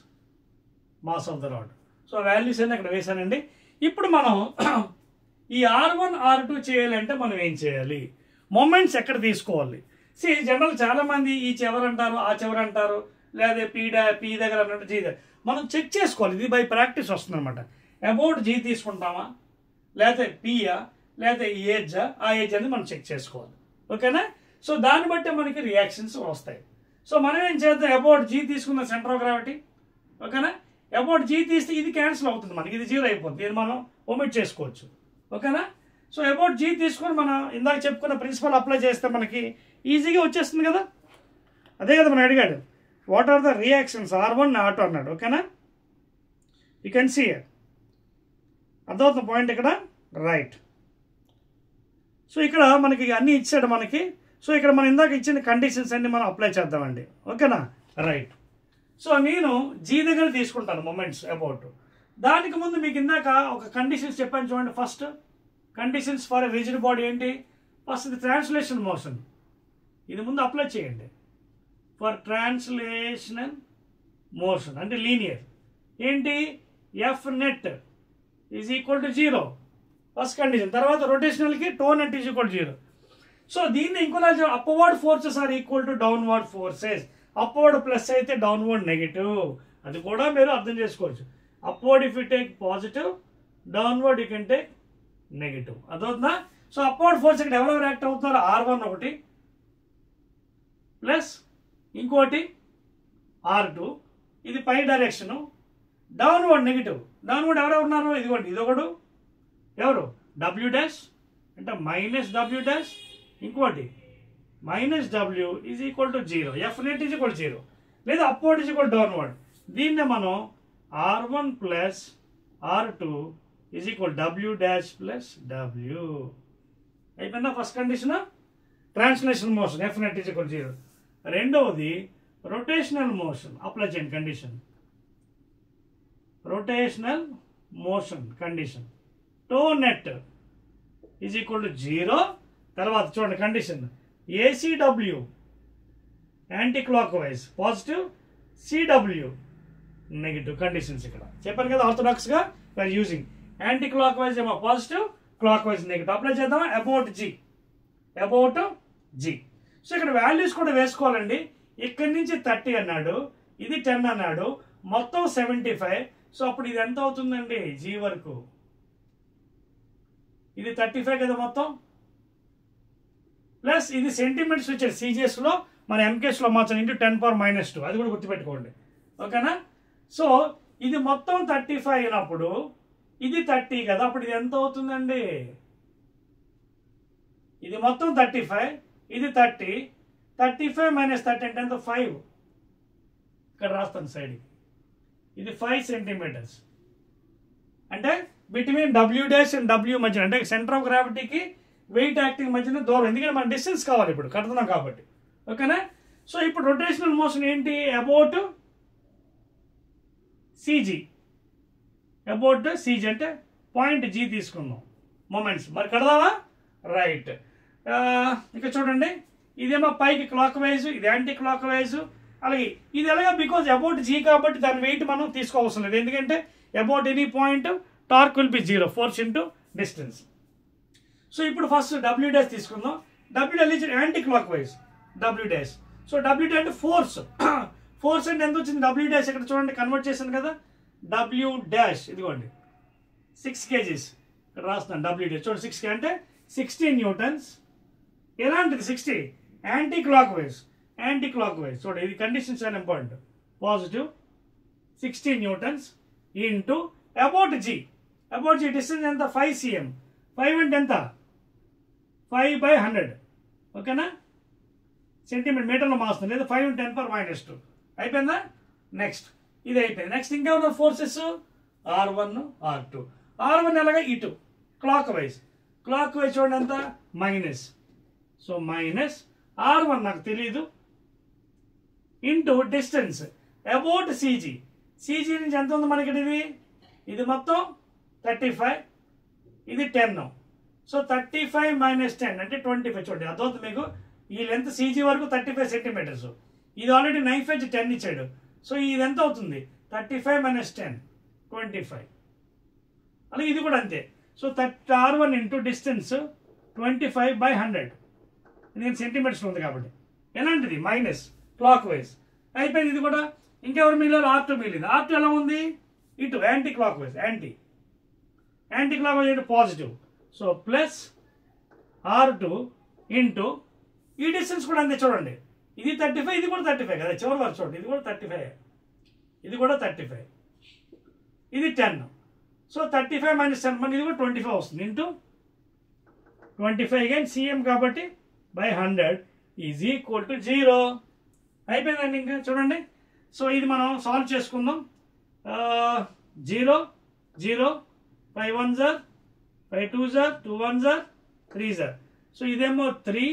mass of the rod. So values అన్నీ అక్కడ వేసానండి. ఇప్పుడు మనం ఈ R1 R2 చేయాలంటే మనం ఏం చేయాలి? మూమెంట్స్ ఎక్కడ తీసుకోవాలి? జనరల్ చాలా మంది ఈ చివర అంటారు, ఆ చివర అంటారు, లేదా P దగ్గర అన్నట్టు G దగ్గర. మనం చెక్ చేసుకోవాలి, ఇది బై ప్రాక్టీస్ వస్తుంది అనమాట. అబౌట్ G తీసుకుంటామా, లేకపోతే Pయా, లేకపోతే ఏజా, ఆ ఏజ్ అనేది మనం చెక్ చేసుకోవాలి. ఓకేనా, సో దాన్ని బట్టి మనకి రియాక్షన్స్ వస్తాయి. సో మనం ఏం చేద్దాం? అబౌట్ G తీసుకున్న సెంటర్ ఆఫ్ గ్రావిటీ. ఓకేనా, అబౌట్ G తీస్తే ఇది క్యాన్సిల్ అవుతుంది మనకి, ఇది 0 అయిపోతుంది, ఇది మనం ఒమిట్ చేసుకోవచ్చు. ఓకేనా, సో అబౌట్ G తీసుకొని మనం ఇందాక చెప్పుకున్న ప్రిన్సిపల్ అప్లై చేస్తే మనకి ఈజీగా వచ్చేస్తుంది కదా. అదే కదా మనం అడిగాడు, what are the reactions R1 R2 అన్నాడు. ఓకేనా, యూ కెన్ సీ అర్థమవుతుంది పాయింట్ ఇక్కడ. రైట్. సో ఇక్కడ మనకి అన్నీ ఇచ్చాడు మనకి. సో ఇక్కడ మనం ఇందాక ఇచ్చిన కండిషన్స్ అన్ని మనం అప్లై చేద్దామండి. ఓకేనా, రైట్. సో నేను G దగ్గర తీసుకుంటాను మూమెంట్స్ అబౌట్. దానికి ముందు మీకు ఇందాక ఒక కండిషన్స్ చెప్పాను చూడండి. First conditions for a rigid body ఏంటి? ఫస్ట్ ఇది ట్రాన్స్లేషనల్ మోషన్, ఇది ముందు అప్లై చేయండి. ఫర్ ట్రాన్స్లేషనల్ మోషన్ అంటే లీనియర్. ఏంటి F net is equal to 0 first condition. తర్వాత రొటేషనల్కి tau net is equal to 0. So దీన్ని ఇంకోలా upward forces are equal to downward forces. Upward plus అయితే డౌన్వర్డ్ నెగిటివ్. అది కూడా మీరు అర్థం చేసుకోవచ్చు. Upward if you take positive, downward you can take negative. అదవుతుందా? So upward force ఇక్కడ ఎవరెవరు యాక్ట్ అవుతున్నారు? R1 ఒకటి ప్లస్ ఇంకోటి R2. ఇది పై డైరెక్షను. Downward negative. డౌన్వర్డ్ ఎవరెవరు ఉన్నారు? ఇదిగోండి, ఇదొకడు ఎవరు? W డాష్ అంటే మైనస్ W డాష్, ఇంకోటి minus W is equal to 0. F net is equal 0 లేదా అప్వర్డ్ ఈజ్ ఈక్వల్ డౌన్వర్డ్. దీన్నే మనం R1 plus R2 is equal W dash plus W. అయిపోయిందా first condition? Translation motion F net is equal 0. రెండవది rotational motion. Apply చేయండి condition. Rotational motion condition tau net is equal to 0. తర్వాత చూడండి condition ACW anti clock wise positive, CW negative. Conditions ఇక్కడ చెప్పాను కదా, ఆర్థోడాక్స్గా we're using. Anti clock wise ఏమో positive, clockwise negative. Apply చేద్దామా? About G. So ఇక్కడ values కూడా వేసుకోవాలండి. ఇక్కడి నుంచి 30 అన్నాడు, ఇది 10 అన్నాడు, మొత్తం 75. సో అప్పుడు ఇది ఎంత అవుతుందండి? G వరకు ఇది 35 కదా మొత్తం, ప్లస్ ఇది సెంటీమీటర్స్ వచ్చారు CGSలో, మన MKSలో మార్చాలి ఇంటూ 10⁻². అది కూడా గుర్తుపెట్టుకోండి, ఓకేనా? సో ఇది మొత్తం 35 అయినప్పుడు ఇది 30 కదా, అప్పుడు ఇది ఎంత అవుతుందండి? ఇది మొత్తం 35, ఇది 30. 35 మైనస్ 30 అంటే ఎంత? 5. ఇక్కడ రాస్తాను సైడ్. ఇది 5 సెంటీమీటర్స్. అంటే between W dash and W మధ్యన, అంటే సెంటర్ ఆఫ్ గ్రావిటీకి వెయిట్ యాక్టింగ్ మధ్యన దూరం. ఎందుకంటే మన డిస్టెన్స్ కావాలి ఇప్పుడు కడుతున్నాం కాబట్టి, ఓకేనా? సో ఇప్పుడు రొటేషనల్ మోషన్ ఏంటి? About CG. అబౌట్ CG అంటే పాయింట్ G తీసుకుందాం మూమెంట్స్. మరి కడదావా? రైట్. ఇక చూడండి, ఇదేమో పైకి క్లాక్ వైజ్, ఇది యాంటీ క్లాక్ వైజ్. అలాగే ఇది ఎలాగా? బికాజ్ అబౌట్ G కాబట్టి దాని వెయిట్ మనం తీసుకోవాల్సిన లేదు. ఎందుకంటే about any point torque will be 0, force into distance. So ఇప్పుడు ఫస్ట్ W డాష్ తీసుకుందాం. W anti clock wise W dash. So W dash అంటే ఫోర్స్. ఫోర్స్ అంటే ఎంత వచ్చింది? W డాష్ ఇక్కడ చూడండి, కన్వర్ట్ చేశాను కదా. W డాష్ ఇదిగోండి 6 kgs ఇక్కడ రాస్తున్నాను. W డాష్ చూడండి 6 kg అంటే 16 న్యూటన్స్. ఎలాంటిది? 60 anti clock wise. Anti clock wise చూడండి, ఇది కండిషన్స్ చాలా important. Positive 16 newtons into about G. About G distance ఎంత? 5 cm. 5 అంటే ఎంత? 5/100, ఓకేనా? సెంటీమీటర్ మీటర్లో మారుస్తుంది, లేదా 5 × 10⁻². అయిపోయిందా? నెక్స్ట్ ఇది అయిపోయింది. నెక్స్ట్ ఇంకేమన్నా ఫోర్సెస్? R1, R2. R1 ఎలాగా? ఇటు క్లాక్ వైజ్. క్లాక్ వైజ్ చూడండి ఎంత? మైనస్. సో మైనస్ R1 నాకు తెలీదు into distance about CG. CG నుంచి ఎంత ఉంది మనకి? ఇది మొత్తం 35, ఇది 10. సో 35 మైనస్ 10 అంటే 25. చూడండి అర్థమవుతుంది మీకు. ఈ లెంత్ CG వరకు 35 సెంటీమీటర్స్. ఇది ఆల్రెడీ నైఫ్ ఎడ్జ్ 10 ఇచ్చాడు. సో ఇది ఎంత అవుతుంది? 35 మైనస్ 10 25. అలాగే ఇది కూడా అంతే. So R1 into distance 25/100. ఇది సెంటీమీటర్స్ ఉంది కాబట్టి. ఎలాంటిది? Minus clock wise. అయిపోయింది ఇది కూడా. ఇంకెవరు మిగిలిన? R2 మిగిలింది. R2 ఎలా ఉంది? ఇటు anti clock wise. Anti clock wise అంటే positive. So plus R2 into ఈ డిస్టెన్స్ కూడా అంతే. చూడండి ఇది 35, ఇది కూడా 35 కదా. చివరి వరకు చూడండి, ఇది కూడా 35, ఇది కూడా 35, ఇది 10. సో 35 మైనస్ 10 మనకి ఇది కూడా 25 వస్తుంది ఇంటూ 25 again cm కాబట్టి /100 ఈజ్ ఈక్వల్ టు 0. అయిపోయిందండి. ఇంకా చూడండి. సో ఇది మనం సాల్వ్ చేసుకుందాం. 0 0 5 1s are 5 2s are 2 1s are 3s are. So ఇదేమో 3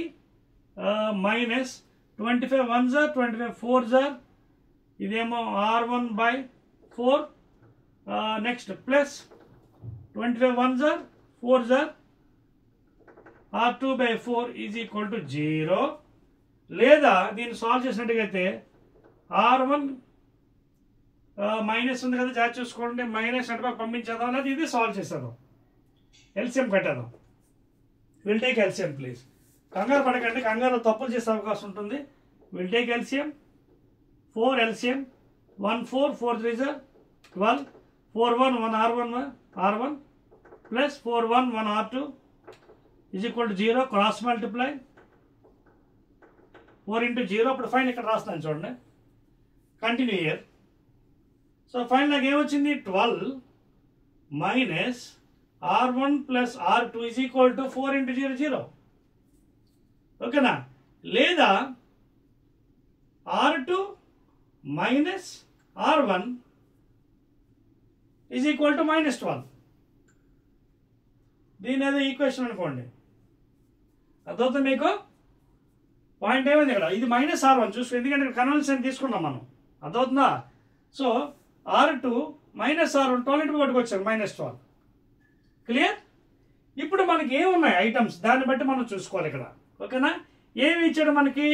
minus 25 1s are 25 4s are. ఇదేమో R1/4. Next plus 25 1s are 4s are. R2/4 is equal to 0. లేదా దీన్ని సాల్వ్ చేసినట్టుగైతే R1 మైనస్ ఉంది కదా, జాగ్రత్త చూసుకోండి. మైనస్ అంటే పంపించేద్దాం, లేదా ఇది సాల్వ్ చేసేద్దాం, ఎల్సిఎం కట్టేద్దాం. Will take LCM please. కంగారు పడకండి, కంగారు తప్పులు చేసే అవకాశం ఉంటుంది. Will take LCM. 4 LCM 1 4 4 3 12 4 1 1 R1 plus 4 1 1 R2 is equal to 0. Cross multiply 4 into 0. ఇప్పుడు ఫైన్ ఇక్కడ రాస్తాను చూడండి, కంటిన్యూ ఇయర్. సో ఫైన్ నాకు ఏమొచ్చింది, 12 minus R1 plus R2 is equal to 4 into 0 0. ఓకేనా? లేదా R2 minus R1 is equal to minus 12. దీని ఏదో ఈక్వేషన్ అనుకోండి, అదవుతుంది మీకు. పాయింట్ ఏమైంది ఇక్కడ, ఇది మైనస్ R1 చూసుకో, ఎందుకంటే ఇక్కడ కన్వెన్షన్ తీసుకున్నాం మనం, అదవుతుందా? So R2 minus R1 12 into పట్టుకొచ్చారు మైనస్ 12. క్లియర్? ఇప్పుడు మనకి ఏమున్నాయి ఐటమ్స్, దాన్ని బట్టి మనం చూసుకోవాలి ఇక్కడ. ఓకేనా? ఏమి ఇచ్చాడు మనకి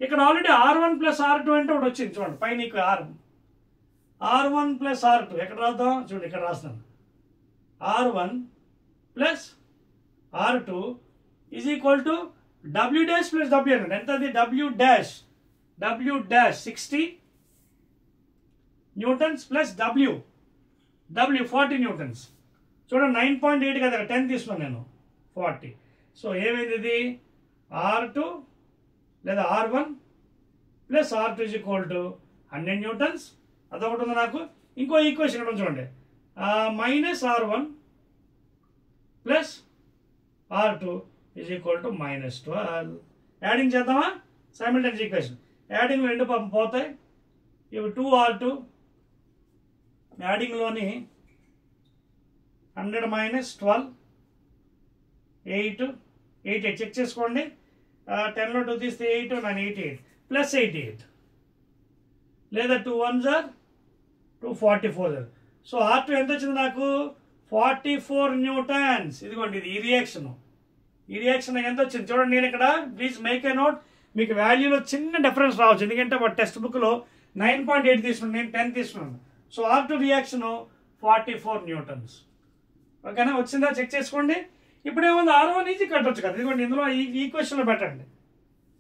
ఇక్కడ, ఆల్రెడీ R1 ప్లస్ R2 అంటే ఒకటి వచ్చింది చూడండి పైన. R1 ప్లస్ R2 ఎక్కడ రాద్దాం చూడండి, ఇక్కడ రాస్తాను. R1 plus R2 is equal to W dash plus W అన్నాడు. ఎంత అది? W dash 60 newtons plus W 40 newtons. చూడండి 9.8 కదా, 10 తీసుకున్నాను నేను, 40. సో ఏమైంది ఇది, R2 లేదా R1 plus R2 is equal to 100 newtons. అదొకటి ఉంది నాకు. ఇంకో ఈక్వేషన్ ఇక్కడ చూడండి, minus R1 plus R2 is equal to minus 12. Adding చేద్దామా? Simultaneous equation. యాడింగ్ రెండు పోతాయి. ఇవి 2R2 యాడింగ్లోని 100 మైనస్ 12 8 చెక్ చేసుకోండి. 10లో 2 తీస్తే 8 9 88 ప్లస్ 88, లేదా 2 1s are 244. సో R2 ఎంత వచ్చింది నాకు, 44 న్యూటన్స్. ఇదిగోండి, ఇది ఈ రియాక్షన్ ఎంత వచ్చింది చూడండి. నేను ఇక్కడ ప్లీజ్ మేక్ ఏ నోట్, మీకు వాల్యూలో చిన్న డిఫరెన్స్ రావచ్చు, ఎందుకంటే వాడు టెక్స్ట్ బుక్లో 9.8 తీసుకున్నాను, నేను 10 తీసుకున్నాను. So R2 reaction 44 newtons. ఓకేనా? వచ్చిందా? చెక్ చేసుకోండి. ఇప్పుడు ఏముంది, R1 ఈజీ కట్టవచ్చు కదా, ఇదిగోండి ఇందులో ఈ ఈక్వేషన్లో పెట్టండి.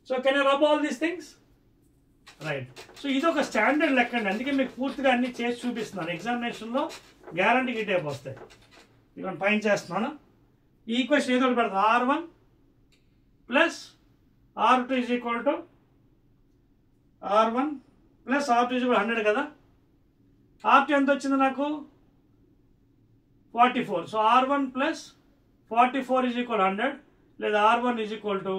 So can you rub all these things? Right. So ఇది ఒక స్టాండర్డ్ లెక్క అండి, అందుకే మీకు పూర్తిగా అన్ని చేసి చూపిస్తున్నాను. ఎగ్జామినేషన్లో గ్యారంటీ గిట్ టైప్ వస్తాయి. ఇదిగోండి పైన చేస్తున్నాను. ఈ ఈక్వేషన్ ఏదో పెడతాను, R1 plus R2 is equal to R1 plus R2 is equal 100 కదా. R2 ఎంత వచ్చింది నాకు, 44. So R1 plus 44 is equal 100, లేదా R1 is equal to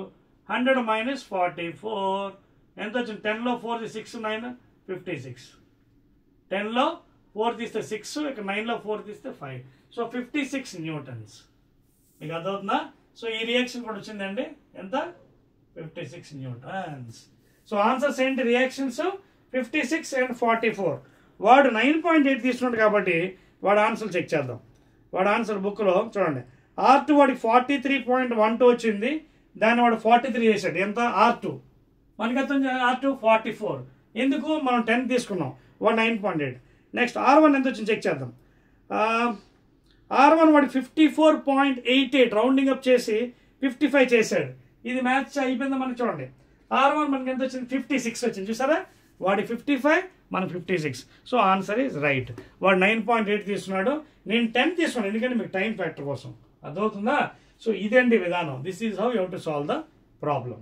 100 minus 44. ఎంత వచ్చింది, 10లో 4 6 9 56. 10లో 4 తీస్తే 6, ఇక్కడ 9లో 4 తీస్తే 5. So 56 newtons. మీకు అర్థమవుతుందా? సో ఈ రియాక్షన్ కూడా వచ్చిందండి, ఎంత, 56 న్యూటన్స్. సో ఆన్సర్స్ ఏంటి, రియాక్షన్స్ 56 and 44. వాడు 9.8 తీసుకున్నాడు కాబట్టి వాడు ఆన్సర్ చెక్ చేద్దాం. వాడు ఆన్సర్ బుక్లో చూడండి, R2 వాడికి 43.12 వచ్చింది, దాన్ని వాడు 43 చేశాడు. ఎంత, R2 మనకి అర్థం, R2 44. ఎందుకు, మనం 10 తీసుకున్నాం, వాడు 9.8. నెక్స్ట్ R1 ఎంత వచ్చింది చెక్ చేద్దాం. R1 వాడికి 54.88 రౌండింగ్ అప్ చేసి 55 చేశాడు. ఇది మ్యాచ్ అయిపోయిందా మనకి చూడండి. R1 మనకి ఎంత వచ్చింది, 56 వచ్చింది చూసారా. వాడి 55, మన 56. So answer is right. వాడు 9.8 తీసుకున్నాడు, నేను 10 తీసుకున్నాను, ఎందుకంటే మీకు టైం ఫ్యాక్టర్ కోసం. అర్థమవుతుందా? సో ఇదండి విధానం. This is how you have to solve the problem.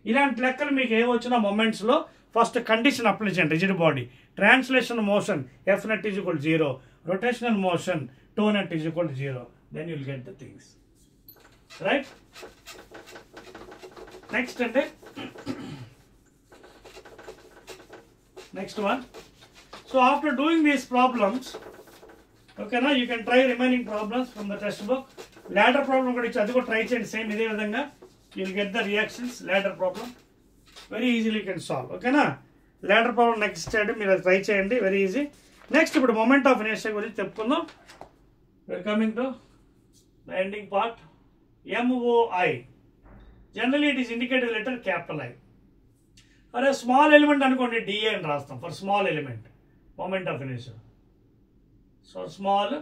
ఇలాంటి లెక్కలు మీకు ఏమొచ్చినా మొమెంట్స్లో ఫస్ట్ కండిషన్ అప్లై చేయండి. Rigid body, translation motion F net is equal to 0, rotational motion tau net is equal to 0. Then you will get the things. Right? Next అంటే next one. So after doing these problems, okay na, you can try remaining problems from the test book. Ladder problem కూడా ఇచ్చి అది కూడా try చేయండి, same ఇదే విధంగా. You will get the reactions. Ladder problem very easily you can solve. ఓకేనా? ladder problem next చేయండి, మీరు అది ట్రై చేయండి, వెరీ ఈజీ. నెక్స్ట్ ఇప్పుడు మొమెంట్ ఆఫ్ ఇనర్షియా గురించి చెప్పుకుందాం. we're coming to the ending part. MOI, generally it is indicated letter capital I. For a small element అనుకోండి DA అని రాస్తాం, for small element moment of inertia. So small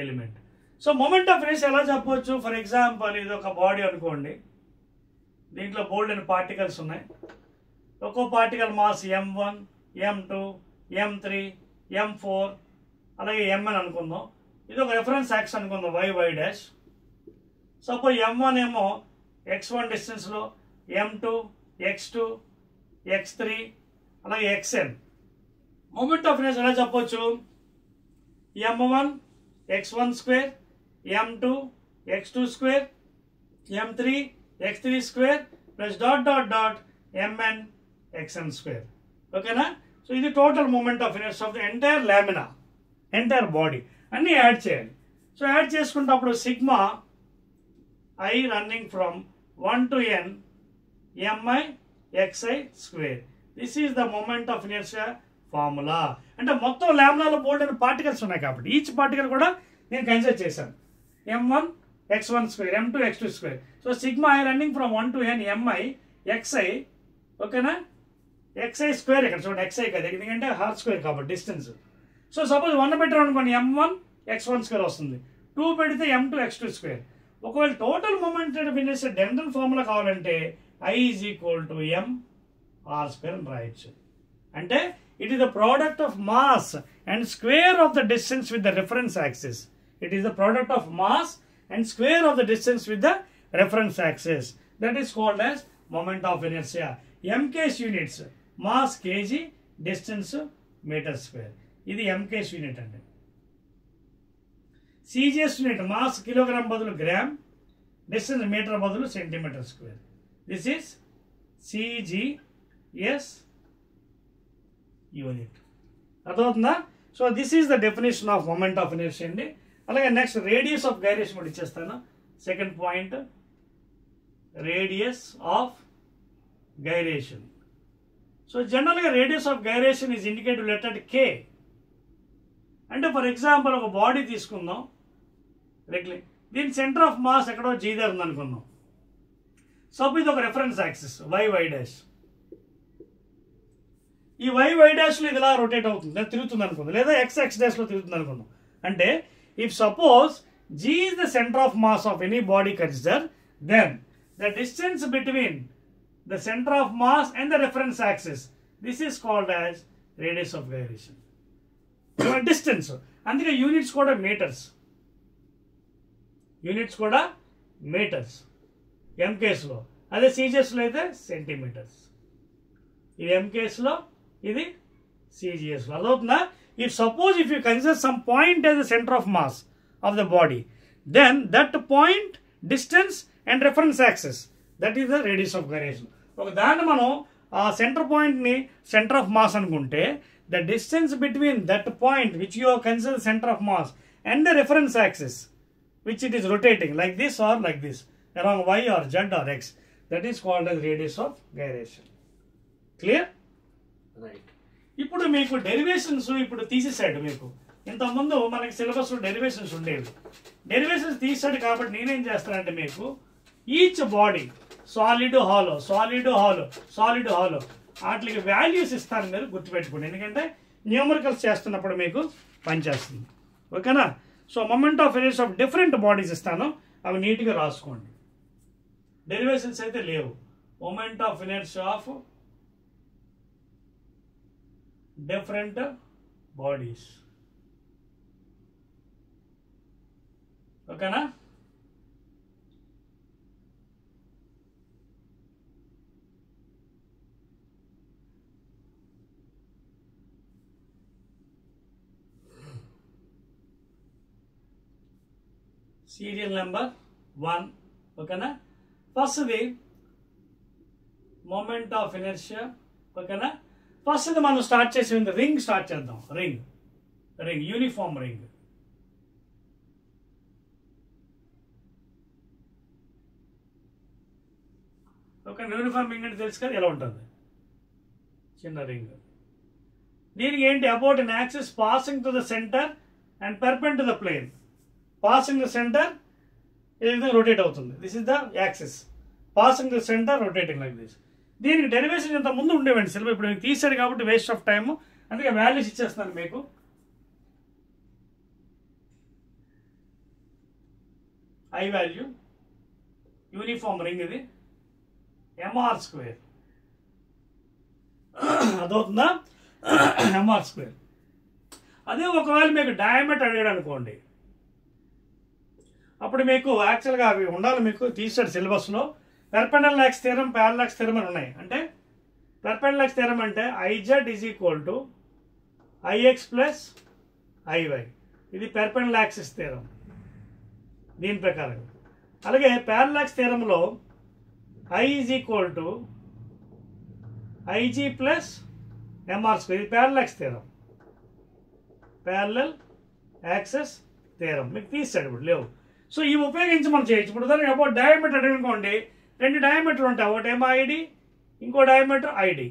element. So moment of inertia ఎలా చెప్పవచ్చు? For example ఇది ఒక body అనుకోండి, దీంట్లో బోల్డ్ అని పార్టికల్స్ ఉన్నాయి. ఒక్కో particle mass m1, m2, m3, m4 అలాగే mn అనుకుందాం. ఇది ఒక రెఫరెన్స్ యాక్స్ అనుకుందాం y డాష్. సపోజ్ m1 ఏమో x1 డిస్టెన్స్లో, m2 x2 x3 అలాగే xn. మూమెంట్ ఆఫ్ ఇనర్షియా ఎలా చెప్పొచ్చు? m1 x1 square, m2 x2 square, m3 x3 square plus dot dot dot mn xn square. ఓకేనా? సో ఇది total moment of inertia of the entire lamina, entire body అన్నీ add చేయాలి. So add చేసుకున్నప్పుడు sigma I running from 1 to n mi xi square. This is the moment of inertia formula. అంటే మొత్తం లామినాలో బోల్డ్ అని particles ఉన్నాయి కాబట్టి each particle కూడా నేను కన్సిడర్ చేశాను. m1 x1 square, m2 x2 square. So sigma I running from 1 to n mi xi. ఓకేనా? xi square ఇక్కడ చూడండి, xi కదా ఎందుకంటే హాఫ్ స్క్వేర్ కాబట్టి డిస్టెన్స్. సో సపోజ్ 1 పెట్టారు అనుకోండి, m1 x1 స్క్వేర్ వస్తుంది. 2 పెడితే m2 x2 స్క్వేర్. ఒకవేళ total moment of inertia dental formula కావాలంటే I is equal to m r square అని రాయొచ్చు. అంటే it is the product of mass and square of the distance with the reference axis. It is the product of mass and square of the distance with the reference axis. That is called as moment of inertia. mks units, mass kg, distance meter square. ఇది mks unit అండి. cgs unit, mass kilogram బదులు gram, distance metre బదులు centimetre square. This is cgs unit. అర్థమవుతుందా? So this is the definition of moment of inertia అండి. అలాగే next radius of gyration కూడా ఇచ్చేస్తాను. Second point, radius of gyration. So జనరల్గా radius of gyration is indicative letter k. అంటే for example ఒక body తీసుకుందాం, దీని సెంటర్ ఆఫ్ మాస్ ఎక్కడో G దగ్గర ఉంది అనుకుందాం. సపోజ్ ఇది ఒక రెఫరెన్స్ యాక్సిస్ y డాష్. ఈ y డాష్లో ఇది ఇలా రొటేట్ అవుతుంది, తిరుగుతుంది అనుకుందాం, లేదా x డాష్లో తిరుగుతుంది అనుకుందాం. అంటే if suppose G is the center of mass of any body consider, then the distance between the center of mass and the reference axis, this is called as radius of gyration. Distance, అందుకే units కూడా metres, units కూడా metres ఎంకేస్లో. అదే సీజిఎస్లో అయితే centimetres. ఇది ఎంకేస్లో, ఇది సీజిఎస్లో. అదవుతుందా? If suppose if you consider some point as the centre of mass of the body, then that point, distance and reference axis, that is the radius of gyration. ఒక దాన్ని మనం ఆ సెంటర్ పాయింట్ని సెంటర్ ఆఫ్ మాస్ అనుకుంటే, the distance between that point which you have considered center of mass and the reference axis which it is rotating like this or like this along y or z or x, that is called as radius of gyration. Clear? Right. ఇప్పుడు మీకు derivations ఇప్పుడు తీసేసాడు. మీకు ఇంతకుముందు మనకి సిలబస్లో derivations ఉండేవి. Derivations తీసాడు కాబట్టి నేనేం చేస్తానంటే మీకు each body solid hollow, solid hollow, solid hollow వాటికి వాల్యూస్ ఇస్తాను, మీరు గుర్తుపెట్టుకోండి. ఎందుకంటే న్యూమరికల్స్ చేస్తున్నప్పుడు మీకు పనిచేస్తుంది. ఓకేనా? So moment of inertia of different bodies ఇస్తాను, అవి నీట్గా రాసుకోండి. డెరివేషన్స్ అయితే లేవు. Moment of inertia of different bodies. ఓకేనా? Serial number 1. ఓకేనా? ఫస్ట్ది మొమెంట్ ఆఫ్ ఇనర్షియా. ఓకేనా? ఫస్ట్ది మనం స్టార్ట్ చేసి రింగ్ స్టార్ట్ చేద్దాం. Ring, ring, uniform ring. Okay, uniform ring అంటే తెలుసు కదా ఎలా ఉంటుంది, చిన్న రింగ్. దీనికి ఏంటి? About an axis passing to the centre and perpend to the plane. Passing the centre ఈ విధంగా రొటేట్ అవుతుంది. This is the axis. Passing the centre rotating like this. దీనికి డెరివేషన్ ఇంత ముందు ఉండేవండి సిలబస్, ఇప్పుడు మీకు తీసాడు కాబట్టి వేస్ట్ ఆఫ్ టైము, అందుకే వాల్యూస్ ఇచ్చేస్తున్నాను మీకు. ఐ వాల్యూ, యూనిఫామ్ రింగ్ ఇది, ఎంఆర్ స్క్వేర్. అదవుతుందా? MR square. అదే ఒకవేళ మీకు డయామీటర్ అడిగాడు అనుకోండి, అప్పుడు మీకు యాక్చువల్గా అవి ఉండాలి, మీకు తీసాడు సిలబస్లో. Perpendicular axis theorem, parallax theorem అని ఉన్నాయి. అంటే పెర్పెండికులర్ యాక్స్ థియరం అంటే IZ is equal to IX plus IY. ఇది పెర్పెండికులర్ యాక్సిస్ థియరం దీని ప్రకారం. అలాగే పారలాక్స్ థియరంలో I is equal to IG plus MR square. ఇది parallax theorem, parallel axis theorem. మీకు తీసాడు ఇప్పుడు లేవు. సో ఇవి ఉపయోగించి మనం చేయొచ్చు. ఇప్పుడు దానికి అబౌట్ డయామీటర్ అనుకోండి, 2 డయామీటర్ ఉంటాయి, ఒకటేమో ఐడి, ఇంకో డయామీటర్ ఐడి.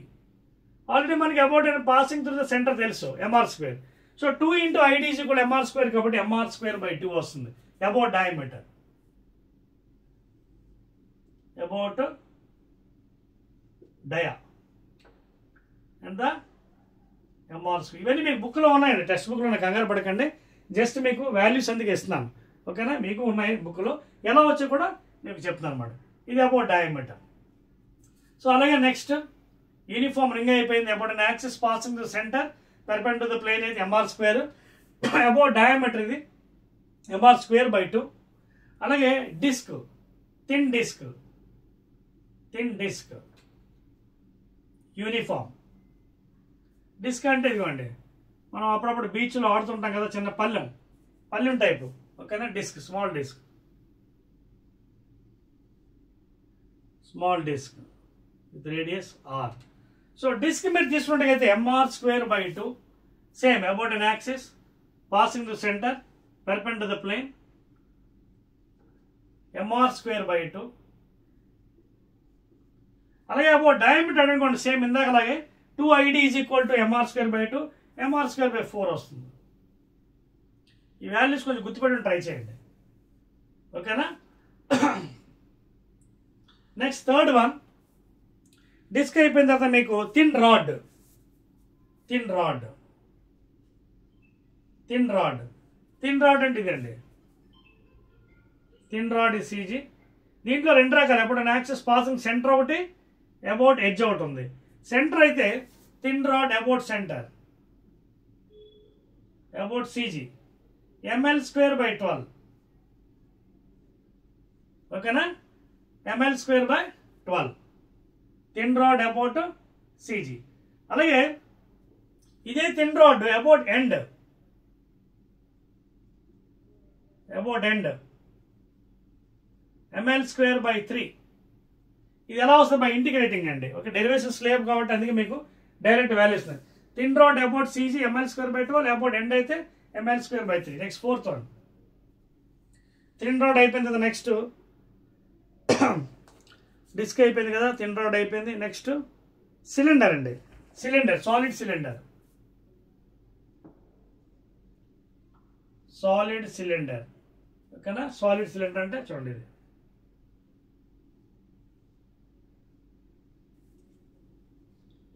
ఆల్రెడీ మనకి about passing through the centre తెలుసు, MR square. So 2 into ID is equal MR square, కాబట్టి ఎంఆర్ స్క్వేర్ బై 2 వస్తుంది అబౌట్ డయామీటర్. అబౌట్ డయా ఎంత? MR square. ఇవన్నీ మీకు బుక్లో ఉన్నాయండి, టెక్స్ట్ బుక్లో ఉన్నాయి, కంగారు పడకండి. జస్ట్ మీకు వాల్యూస్ అందుకు ఇస్తున్నాను, ఓకేనా? మీకు ఉన్నాయి బుక్లో, ఎలా వచ్చి కూడా మీకు చెప్తున్నాను అనమాట. ఇది అబౌట్ డయామీటర్. సో అలాగే నెక్స్ట్ యూనిఫామ్ రింగ్ అయిపోయింది. About an axis passing to centre perpendicular to the plane అయితే ఎంఆర్ స్క్వేర్. అబౌట్ డయామీటర్ ఇది ఎంఆర్ స్క్వేర్ బై 2. అలాగే disc, thin disc uniform. Disc అంటే ఇదిగోండి, మనం అప్పుడప్పుడు బీచ్లో ఆడుతుంటాం కదా, చిన్న పల్లెం టైపు, ఓకేనా? Disc, small disc with radius R. So disc మీరు తీసుకున్నట్టయితే MR square by 2, same about an axis passing to centre perpendicular to the plane, MR square by 2. అలాగే అబౌట్ డయామీటర్ అనుకోండి, సేమ్ ఇందాక అలాగే 2ID is equal to MR square by 2, MR square by 4 వస్తుంది. ఈ values కొంచెం గుర్తుపెట్టి try చేయండి, ఓకేనా? Next third one, disc అయిపోయిన తర్వాత మీకు థిన్ రాడ్ అంటే ఇదండి. థిన్ రాడ్ ఈ సీజీ. దీంట్లో 2 రకాలు, about an axis passing centre ఒకటి, అబౌట్ ఎడ్జ్ ఒకటి ఉంది. సెంటర్ అయితే thin rod about centre, about CG, ML square by 12, ఓకేనా? ML square by 12 thin rod about CG. అలాగే ఇదే thin rod about end ML square by 3. ఇది ఎలా వస్తుంది? బై ఇంటిగ్రేటింగ్ అండి, ఓకే? డెరివేషన్ స్లేబ్ కాబట్టి అందుకే మీకు డైరెక్ట్ వాల్యూస్ ఉన్నాయి. Thin rod about CG ML square by 12, about end అయితే ML square by 3. Next fourth one, thin rod అయిపోయింది కదా. నెక్స్ట్ డిస్క్ అయిపోయింది కదా, థిన్ రాడ్ అయిపోయింది. నెక్స్ట్ సిలిండర్ అండి, సాలిడ్ సిలిండర్, ఓకేనా? సాలిడ్ సిలిండర్ అంటే చూడండి, ఇది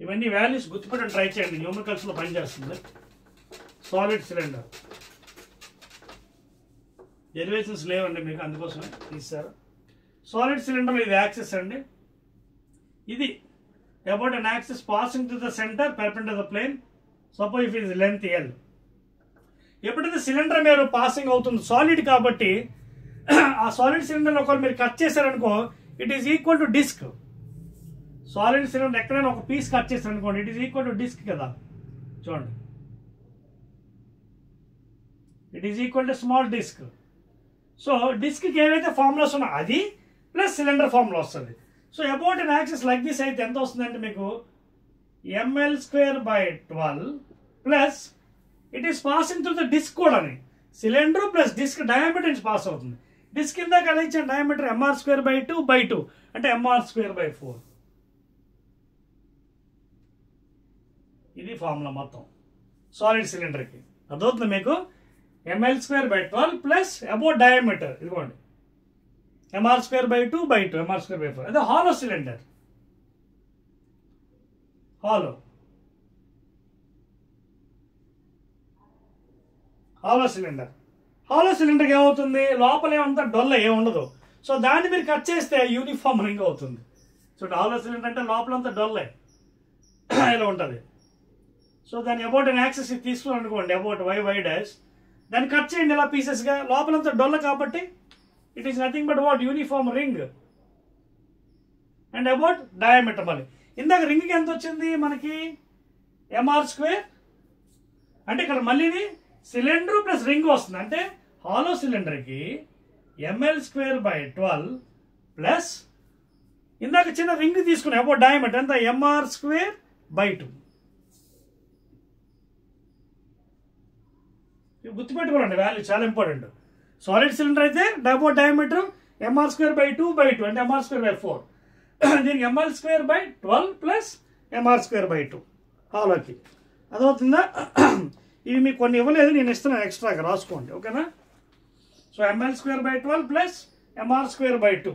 ఇవన్నీ వాల్యూస్ గుర్తుపెట్టండి, ట్రై చేయండి, న్యూమరికల్స్లో పనిచేస్తుంది. సాలిడ్ సిలిండర్ డెరివేషన్స్ లేవండి మీకు, అందుకోసమే తీస్తారు. సాలిడ్ సిలిండర్లో ఇది యాక్సిస్ అండి. ఇది about an axis passing to the centre perpendicular to the plane. Suppose if is length L. ఎప్పుడైతే సిలిండర్ మీరు పాసింగ్ అవుతుంది సాలిడ్ కాబట్టి, ఆ సాలిడ్ సిలిండర్ ఒకవేళ మీరు కట్ చేశారనుకో, it is equal to disc. Solid cylinder ఎక్కడైనా ఒక పీస్ కట్ చేశారు అనుకోండి, it is equal to disc కదా, చూడండి, it is equal to small disc. So డిస్క్కి ఏవైతే ఫార్ములాస్ ఉన్నాయో అది ప్లస్ సిలిండర్ ఫార్ములా వస్తుంది. So about an axis like this అయితే ఎంత వస్తుందంటే మీకు ML square by 12 plus it is passing through the disc కూడా, సిలిండర్ ప్లస్ డిస్క్ డయామీటర్ నుంచి పాస్ అవుతుంది. డిస్క్ కింద కలిగించిన డయామీటర్ ఎంఆర్ స్క్వేర్ బై 2 అంటే ఎంఆర్ స్క్వేర్ బై 4. ఇది ఫార్ములా మొత్తం సాలిడ్ సిలిండర్కి. అదవుతుంది మీకు ML square by 12 plus about diameter, ఇదిగోండి MR square by 2 MR square by 4. అదే hollow cylinder, hollow cylinder. Hollow సిలిండర్కి ఏమవుతుంది, లోపల ఏమంతా డొల్ల ఏముండదు. సో దాన్ని మీరు కట్ చేస్తే యూనిఫామ్ రింగ్ అవుతుంది. సో హాలో సిలిండర్ అంటే లోపలంతా డొల్లే ఇలా ఉంటుంది. సో దాని అబౌట్ అన్ యాక్సెస్ తీసుకుని అనుకోండి, అబౌట్ వై డాష్, దాన్ని కట్ చేయండి ఇలా పీసెస్గా. లోపలంతా డొల్ల కాబట్టి it is nothing but what uniform ring. And about diameter. మళ్ళీ ఇందాక రింగ్కి ఎంత వచ్చింది మనకి, mr². అంటే ఇక్కడ మళ్ళీ సిలిండర్ ప్లస్ రింగ్ వస్తుంది. అంటే హాలో సిలిండర్కి ml²/12 ప్లస్ ఇందాక చిన్న రింగ్ తీసుకుని అబౌట్ డయామీటర్ ఎంత, mr²/2. గుర్తుపెట్టుకోండి, వాల్యూ చాలా ఇంపార్టెంట్. సాలిడ్ సిలిండర్ అయితే అబౌట్ డయామీటర్ mr²/2/2 అంటే mr²/4. దీనికి ml²/12 ప్లస్ mr²/2 హాలోకి. అదవుతుందా? ఇవి మీకు కొన్ని ఇవ్వలేదు, నేను ఇస్తున్నాను ఎక్స్ట్రాగా, రాసుకోండి ఓకేనా. సో ml²/12 ప్లస్ mr²/2,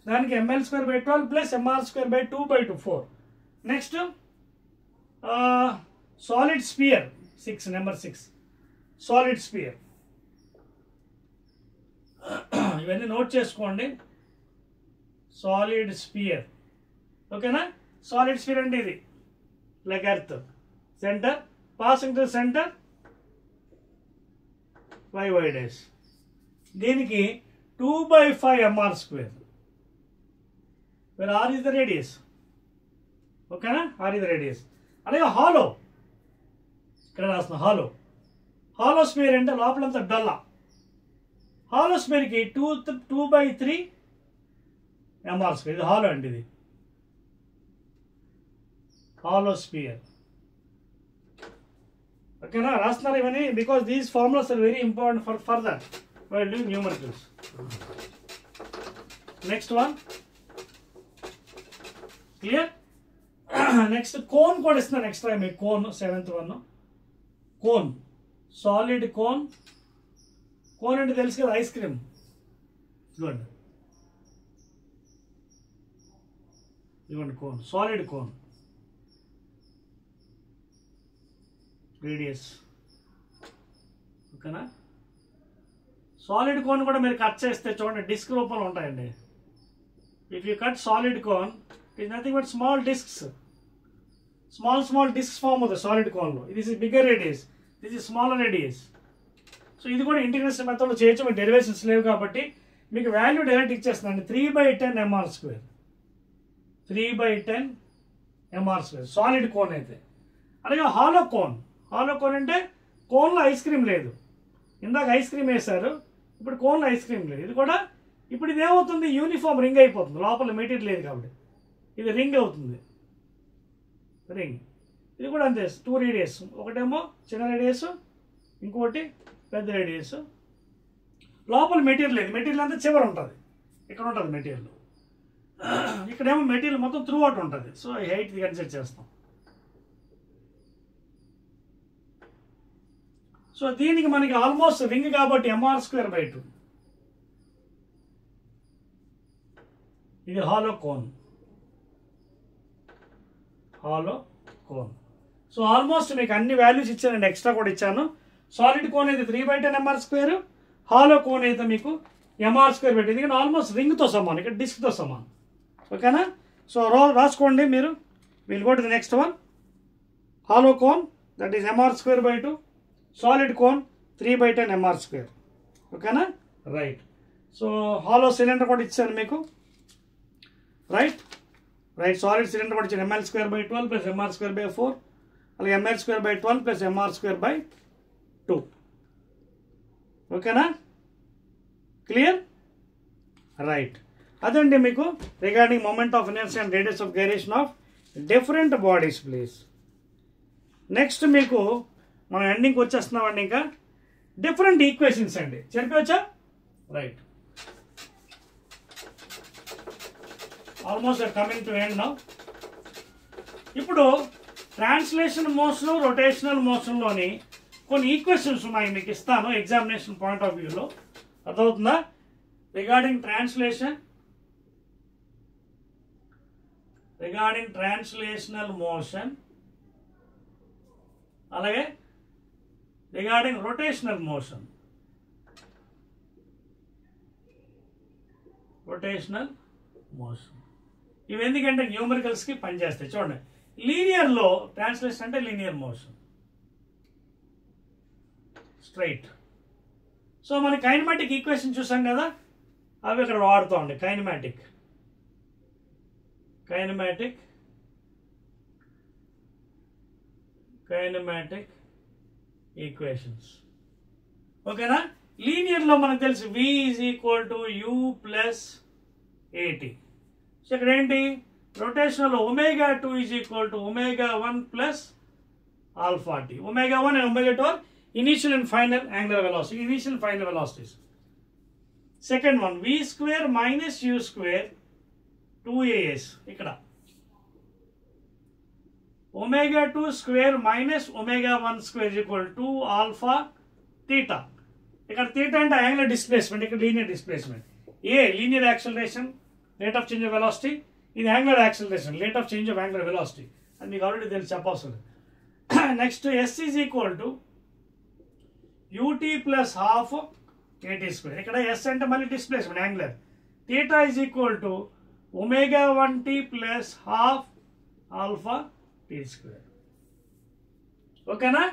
దానికి ml²/12 plus mr²/2/2 4. Next solid spear 6, number 6 solid spear. ఇవన్నీ నోట్ చేసుకోండి. సాలిడ్ స్పియర్ ఓకేనా. సాలిడ్ స్పియర్ అంటే ఇది like earth, centre passing to centre y dash. దీనికి 2/5 mr², where r is the radius ఓకేనా, r is the radius. అలాగే hollow, ఇక్కడ రాస్తున్నా హాలో. హాలో స్పియర్ అంటే లోపలంతా డొల్ల. హాలో స్పియర్కి 2/3 mr². ఇది హాలో అండి, ఇది హాలో స్పియర్ ఓకేనా. రాస్తున్నారు ఇవన్నీ because these formulas are very important for further while doing numericals. Next one clear. Next cone కూడా ఇస్తున్నాను ఎక్స్ట్రా మీకు. Cone 7th one, cone solid cone. Cone అంటే తెలుసు కదా, ఐస్ క్రీమ్. ఇదిగోండి ఇదిగోండి కోన్, సాలిడ్ కోన్ రేడియస్ ఓకేనా. సాలిడ్ కోన్ కూడా మీరు కట్ చేస్తే చూడండి డిస్క్ రూపంలో ఉంటాయండి. If you cut solid cone it is nothing but small discs. Small discs form అవుతుంది solid కోన్లో. This is bigger radius, this is smaller radius. So ఇది కూడా ఇంటిగ్రేషన్ మెథడ్లో చేయొచ్చు, మీకు డెరివేషన్స్ లేవు కాబట్టి మీకు వాల్యూ డైరెక్ట్ ఇచ్చేస్తున్నాను. 3/10 mr², 3/10 mr² సాలిడ్ కోన్ అయితే. అలాగే హాలో కోన్. హాలో కోన్ అంటే కోన్లో ఐస్ క్రీమ్ లేదు. ఇందాక ఐస్ క్రీమ్ వేశారు, ఇప్పుడు కోన్లో ఐస్ క్రీమ్ లేదు. ఇది కూడా ఇప్పుడు ఇది ఏమవుతుంది, యూనిఫామ్ రింగ్ అయిపోతుంది. లోపల మెటీరియల్ లేదు కాబట్టి ఇది రింగ్ అవుతుంది, రింగ్. ఇది కూడా అంతే, 2 రేడియస్. ఒకటేమో చిన్న రేడియస్, ఇంకోటి పెద్ద రేడియస్. లోపల మెటీరియల్ లేదు, మెటీరియల్ అంతా చివర ఉంటుంది. ఇక్కడ ఉంటుంది మెటీరియల్, ఇక్కడేమో మెటీరియల్ మొత్తం త్రూ అవుట్ ఉంటుంది. సో ఈ హైట్ కన్సిడర్ చేస్తాం. సో దీనికి మనకి ఆల్మోస్ట్ రింగ్ కాబట్టి mr²/2. ఇది hollow cone, hollow cone. So almost మీకు అన్ని వాల్యూస్ ఇచ్చానండి, ఎక్స్ట్రా కూడా ఇచ్చాను. సాలిడ్ కోన్ అయితే 3/10 mr², హాలో కోన్ అయితే మీకు mr²/2. ఎందుకంటే ఆల్మోస్ట్ రింగ్తో సమానం, ఇక్కడ డిస్క్తో సమానం ఓకేనా. సో రాసుకోండి మీరు. Will go to the next one. Hollow cone that is mr²/2, solid cone 3/10 mr². ఓకేనా, రైట్. సో హాలో సిలిండర్ కూడా ఇచ్చాను మీకు, రైట్. సాలిడ్ సిలిండర్ కూడా ఇచ్చాను, ml²/12 ప్లస్ mr²/4, అలాగే ml²/12 ప్లస్ mr²/2. ఓకేనా, క్లియర్, రైట్. అదండి మీకు regarding moment of inertia and radius of gyration of different bodies please. Next మీకు మనం ఎండింగ్కి వచ్చేస్తున్నామండి. ఇంకా డిఫరెంట్ ఈక్వేషన్స్ అండి, చెప్పవచ్చా? Right, almost coming to end now. ఇప్పుడు ట్రాన్స్లేషన్ మోషన్, రొటేషనల్ మోషన్లోని కొన్ని ఈక్వేషన్స్ ఉన్నాయి, మీకు ఇస్తాను ఎగ్జామినేషన్ పాయింట్ ఆఫ్ వ్యూలో. అర్థమవుతుందా? రిగార్డింగ్ ట్రాన్స్లేషనల్ మోషన్, అలాగే regarding rotational motion. Rotational motion. ఇవి ఎందుకంటే న్యూమరికల్స్కి పనిచేస్తాయి. చూడండి, లీనియర్లో ట్రాన్స్లేషన్ అంటే లీనియర్ మోషన్, స్ట్రైట్. సో మన కైనమాటిక్ ఈక్వేషన్ చూసాం కదా, అవి ఇక్కడ వాడుతూ ఉండే కైనమాటిక్ ఈక్వేషన్స్. ఓకేనా? లీనియర్లో మనకు తెలుసు v is equal to u plus at. So ఇక్కడ ఏంటి, rotational ω2 is equal to ω1 plus α t. ω1 and ω2 are initial and final angular velocity, initial and final velocities. Second one, v square minus u square 2as. ఇక్కడ ω2 square minus ω1 square is equal to alpha theta. ఇక్కడ theta అంటే angular displacement, ఇక్కడ linear displacement. A linear acceleration, rate of change of velocity. ఇది angular acceleration, rate of change of angular velocity. అది మీకు already తెలిసి చెప్పవసరం. Next s is equal to ut plus half at square. ఇక్కడ s అంటే మళ్ళీ displacement angular. theta is equal to ω1t plus half alpha t square. ఓకేనా?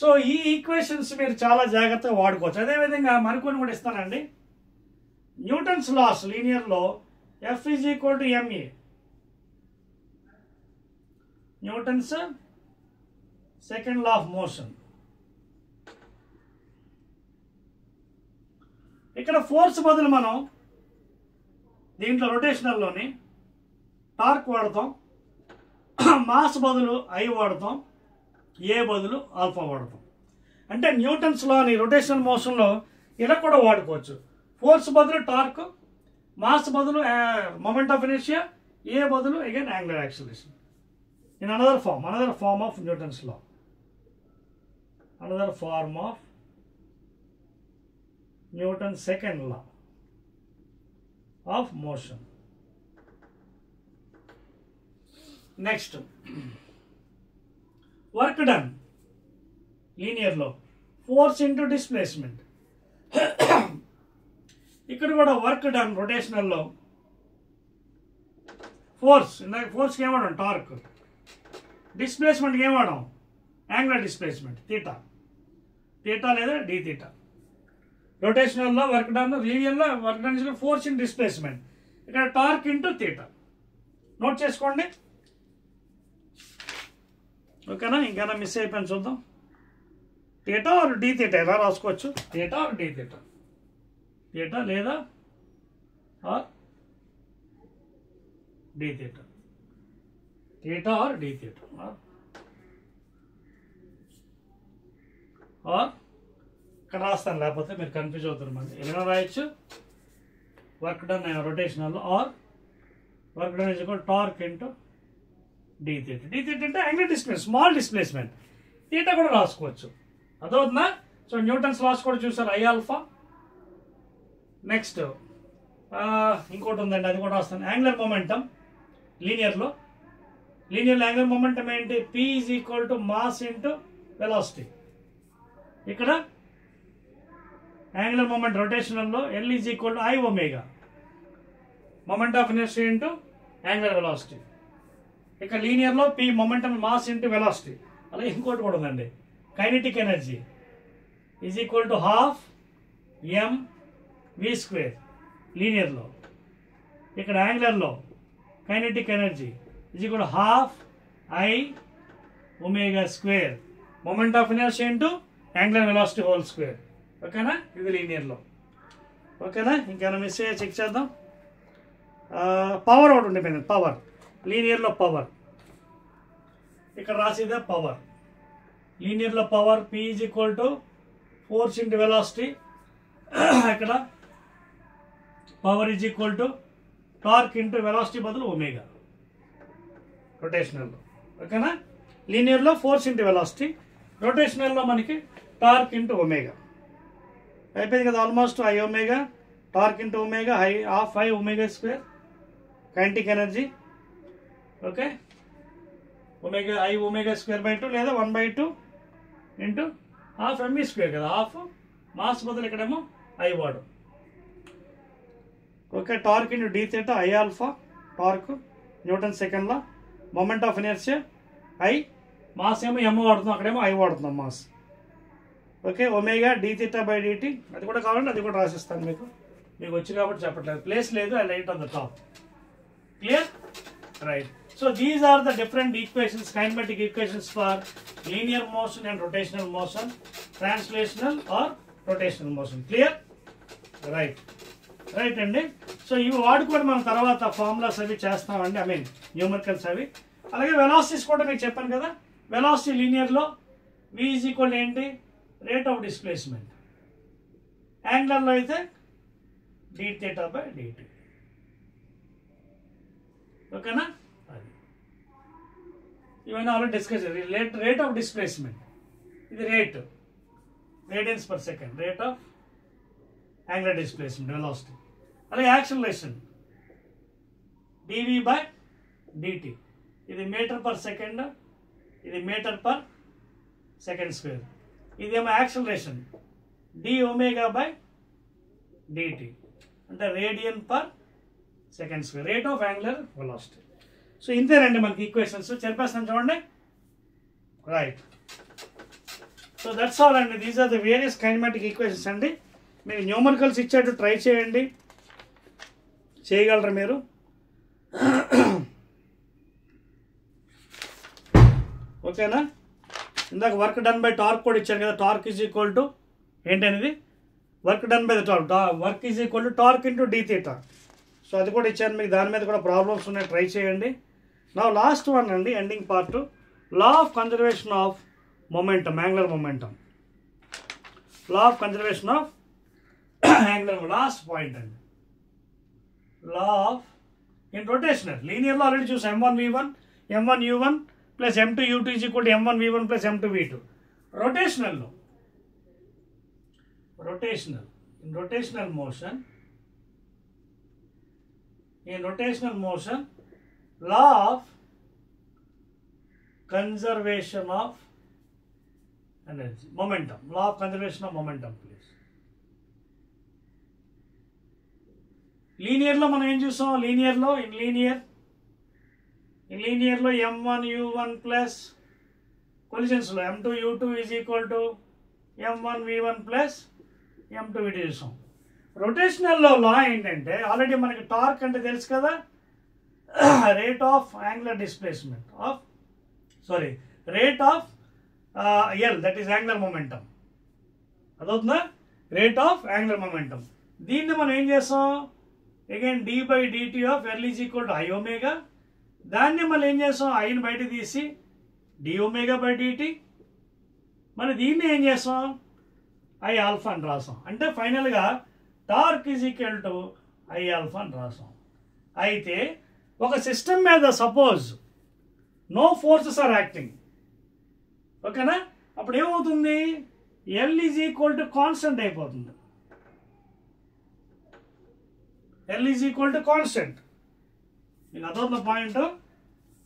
సో ఈ ఈక్వేషన్స్ మీరు చాలా జాగ్రత్తగా వాడుకోవచ్చు. అదేవిధంగా మరికొన్ని కూడా ఇస్తానండి. న్యూటన్స్ లాస్ లీనియర్లో F is equal to ma. Newton's second law of motion. ఇక్కడ ఫోర్స్ బదులు మనం దీంట్లో రొటేషనల్లోని టార్క్ వాడతాం, మాస్ బదులు ఐ వాడతాం, ఏ బదులు ఆల్ఫా వాడతాం. అంటే న్యూటన్స్ లోని రొటేషనల్ మోషన్లో ఇలా కూడా వాడుకోవచ్చు. ఫోర్స్ బదులు టార్క్, మాస్ బదులు మొమెంట్ ఆఫ్ ఇనర్షియా, ఏ బదులు again angular acceleration. In another form of Newton's law, another form of Newton's second law of motion. Next, work done linear law, force into displacement. ఇక్కడ కూడా work done rotational లో force, ఫోర్స్కి ఏమాడం torque, డిస్ప్లేస్మెంట్కి ఏమాడం angular displacement theta లేదా D theta. రొటేషనల్లో work done, లీనియర్లో work done force in displacement, ఇక్కడ టార్క్ ఇంటూ థీటా. నోట్ చేసుకోండి. ఓకేనా? ఇంకేనా మిస్ అయిపోయింది చూద్దాం. థీటా ఆర్ డి థీటా ఎలా రాసుకోవచ్చు, theta or D theta, theta లేదా or D theta, theta or D theta or ఇక్కడ రాస్తాను, లేకపోతే మీరు కన్ఫ్యూజ్ అవుతారు. మళ్ళీ ఎలా రాయొచ్చు, work done rotational or work done is equal torque into D theta. D theta అంటే angular displacement, small displacement. Theta కూడా రాసుకోవచ్చు. అదవుతుందా? సో న్యూటన్స్ లాస్ కూడా చూసారు, ఐ ఆల్ఫా. నెక్స్ట్ ఇంకోటి ఉందండి, అది కూడా రాస్తాను. యాంగులర్ మొమెంటం లీనియర్లో యాంగులర్ మొమెంటం ఏంటి, P is equal to mass into velocity. ఇక్కడ యాంగులర్ మొమెంట్ రొటేషనల్లో L is equal to I omega, moment of inertia into angular velocity. ఇక లీనియర్లో P momentum mass into velocity. అలా ఇంకోటి కూడా ఉందండి, kinetic energy is equal to half M V square లీనియర్లో. ఇక్కడ యాంగులర్లో kinetic energy is equal to half I omega square, moment of inertia into angular velocity whole square. ఓకేనా? ఇది లీనియర్లో. ఓకేనా? ఇంకేమైనా మిస్ అయ్యే చెక్ చేద్దాం. పవర్ ఒకటి ఉండిపోయింది, పవర్ లీనియర్లో పవర్. ఇక్కడ రాసేదే పవర్. లీనియర్లో power P is equal to force into velocity. ఇక్కడ power is equal to torque into velocity బదులు ఒమేగా రొటేషనల్లో. ఓకేనా? లీనియర్లో ఫోర్స్ ఇంటూ వెలాసిటీ, రొటేషనల్లో మనకి టార్క్ ఇంటూ ఒమేగా. అయిపోయింది కదా almost. I omega torque into omega, half I omega square kinetic energy. Okay, omega I omega square by 2 లేదా 1/2 into half ME square కదా, హాఫ్ మాస్ బదులు ఇక్కడేమో ఐ వాడు. Okay, torque into D theta I alpha, torque newton సెకండ్లో, moment of inertia I, mass ఏమో M వాడుతున్నాం, అక్కడేమో I వాడుతున్నాం mass. Okay, omega D theta by DT, అది కూడా కావాలంటే అది కూడా రాసిస్తాను మీకు వచ్చి కాబట్టి చెప్పట్లేదు, ప్లేస్ లేదు, I light on the top. Clear? Right. So these are the different equations, kinematic equations for linear motion and rotational motion, translational or rotational motion. Clear? Right. Right అండి. సో ఇవి వాడుకొని మనం తర్వాత ఫార్ములాస్ అవి చేస్తామండి, I mean numericals అవి. అలాగే velocities కూడా మీకు చెప్పాను కదా, వెలాసిటీ లీనియర్లో v ఈజ్ ఈక్వల్ ఏంటి, రేట్ ఆఫ్ డిస్ప్లేస్మెంట్. యాంగులర్లో అయితే డి థీటా బై డిటి. ఓకేనా? అది ఇవన్నీ already discuss. Rate of displacement, ఇది rate, radians per second, rate of angular displacement, velocity. అలాగే యాక్సిలరేషన్ dv బై dt, ఇది మీటర్ పర్ సెకండ్, ఇది మీటర్ పర్ సెకండ్ స్క్వేర్. ఇదేమో acceleration d omega by dt, అంటే radian per second square, rate of angular velocity. So ఇంతేనండి మనకి equations. చెప్పేస్తాను చూడండి. Right. So that's all అండి. These are the various kinematic equations అండి. మీకు న్యూమరికల్స్ ఇచ్చేట్టు ట్రై చేయండి, చేయగలరు మీరు. ఓకేనా? ఇందాక వర్క్ డన్ బై టార్క్ కూడా ఇచ్చారు కదా, టార్క్ ఈజ్ ఈక్వల్ టు ఏంటనేది, work done by the torque, work is equal to torque into D theta. So అది కూడా ఇచ్చాను మీకు, దాని మీద కూడా ప్రాబ్లమ్స్ ఉన్నాయి, ట్రై చేయండి. నా లాస్ట్ వన్ అండి, ending part, law of conservation of momentum, angular momentum. Law of conservation of angular, last point అండి. లా ఆఫ్ ఇన్ రొటేషనల్ లీనియర్లో ఆల్రెడీ చూసాం, m1 v1 m1 u1 plus m2 u2 is equal to m1 v1 plus m2 v2. రొటేషనల్లో, in rotational motion, law of conservation of energy, momentum, law of conservation of momentum, please. లీనియర్లో మనం ఏం చూసాం, లీనియర్లో in లీనియర్లో m1 u1 plus కొలిజన్స్లో m2 u2 is equal to m1 v1 plus m2 v2 చూసాం. రొటేషనల్లో లా ఏంటంటే, ఆల్రెడీ మనకి టార్క్ అంటే తెలుసు కదా, rate of angular displacement of, sorry, rate of L, that is angular momentum. అదవుతుందా? Rate of angular momentum. దీన్ని మనం ఏం చేస్తాం, again d by dt of l is equal to i omega. దాన్ని మళ్ళీ ఏం చేస్తాం, ఐని బయట తీసి d ఒమేగా బై dt, మరి దీన్ని ఏం చేస్తాం, i ఆల్ఫా అని రాసాం. అంటే ఫైనల్గా torque is equal to i alpha అని రాసాం. అయితే ఒక సిస్టమ్ మీద suppose no forces are acting, ఓకేనా, అప్పుడు ఏమవుతుంది, l is equal to constant అయిపోతుంది. l is equal to constant. మీకు అదవుతున్న పాయింట్,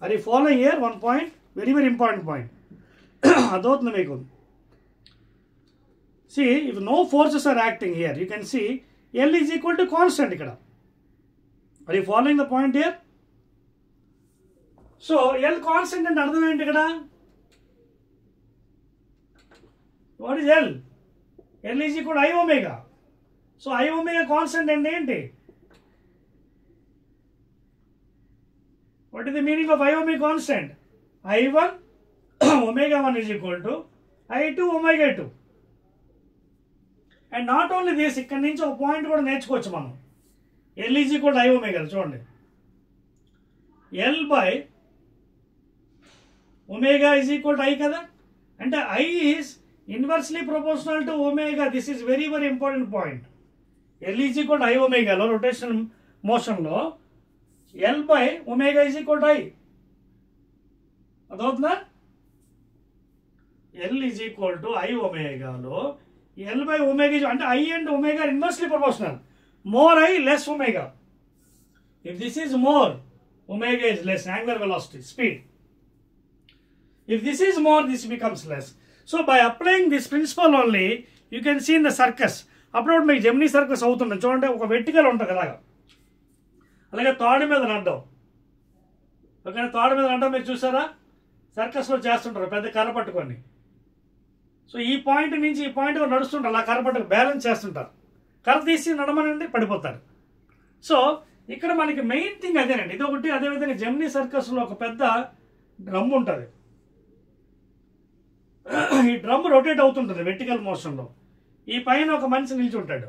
అది following year one point, very very important point. అదవుతుంది మీకు. See, if no forces are acting here, you can see L is equal to constant ikkada. Are you following the point here? So L constant and ardham enti ikkada. What is L? L is equal to I omega. So I omega constant and enti. What is the meaning of I omega constant? I1 omega 1 is equal to I2 omega 2. And not only this, ఇక్కడ నుంచి ఒక point కూడా నేర్చుకోవచ్చు మనం. L is equal to I omega, చూడండి, L by omega is equal to I కదా, అంటే I is inversely proportional to omega. This is very very important point. L is equal to I ఒమేగాలో, rotational మోషన్లో L by omega is equal to I. అదవుతుందా? L is equal to I ఒమేగాలో L by omega is, అంటే I and omega are inversely proportional. More I, less omega. If this is more, omega is less, angular velocity, speed. If this is more, this becomes less. So by applying this principle only, you can see in the circus. అప్పుడు మీకు Gemini circus అవుతుంది చూడండి, ఒక vertical ఉంటుంది అలాగా, అలాగే తాడు మీద నడ్డం. ఓకేనా, తాడు మీద నడ్డం మీరు చూసారా, సర్కస్లో చేస్తుంటారు పెద్ద కర్ర పట్టుకొని. సో ఈ పాయింట్ నుంచి ఈ పాయింట్ నడుస్తుంటారు, అలా కర్ర పట్టుకు బ్యాలెన్స్ చేస్తుంటారు. కర్ర తీసి నడమనండి పడిపోతారు. సో ఇక్కడ మనకి మెయిన్ థింగ్ అదేనండి, ఇది ఒకటి. అదేవిధంగా జెమినీ సర్కస్లో ఒక పెద్ద డ్రమ్ ఉంటుంది. ఈ డ్రమ్ రొటేట్ అవుతుంటుంది వెర్టికల్ మోషన్లో. ఈ పైన ఒక మనిషి నిలిచి ఉంటాడు.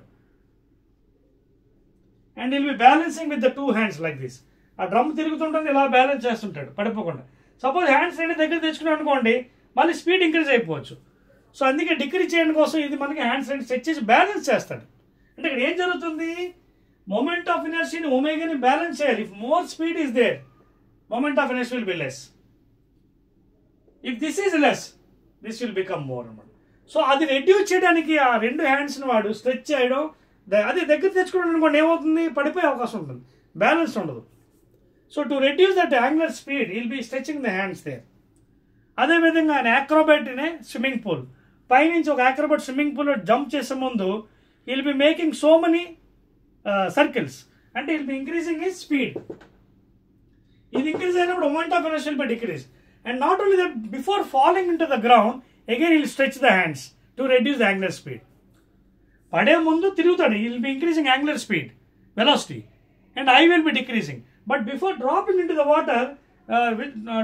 And will be balancing with the 2 hands like this. ఆ డ్రమ్ తిరుగుతుంటుంది, ఇలా బ్యాలెన్స్ చేస్తుంటాడు పడిపోకుండా. సపోజ్ హ్యాండ్స్ రెండు దగ్గర తెచ్చుకున్నాం అనుకోండి, మళ్ళీ స్పీడ్ ఇంక్రీజ్ అయిపోవచ్చు. సో అందుకే డిక్రీజ్ చేయడం కోసం ఇది మనకి హ్యాండ్స్ రెండు సెట్ చేసి బ్యాలెన్స్ చేస్తాడు. అంటే ఇక్కడ ఏం జరుగుతుంది, మొమెంట్ ఆఫ్ ఇనర్షియాని ఒమేగాని బ్యాలెన్స్ చేయాలి. If more speed is there, moment of inertia will be less. If this is less, this will become more అన్నమాట. సో అది రెడ్యూస్ చేయడానికి ఆ 2 handsని వాడు స్ట్రెచ్ చేయడం, అది దగ్గర తెచ్చుకోవడం అనుకోండి ఏమవుతుంది, పడిపోయే అవకాశం ఉంటుంది, బ్యాలెన్స్ ఉండదు. So to reduce that angular speed will be stretching the hands there. అదేవిధంగా ఆయన acrobat in a swimming pool, పైనుంచి ఒక యాక్రోబాట్ స్విమ్మింగ్ పూల్లో జంప్ చేసే ముందు will be making so many circles, అంటే will be increasing his speed. ఇది increase అయినప్పుడు moment of inertia will be decrease. And not only that, before falling into the ground, again he will stretch the hands to reduce the angular speed. పడే ముందు తిరుగుతాడు, he will be increasing angular speed, velocity, and I will be decreasing. But before dropping into the water,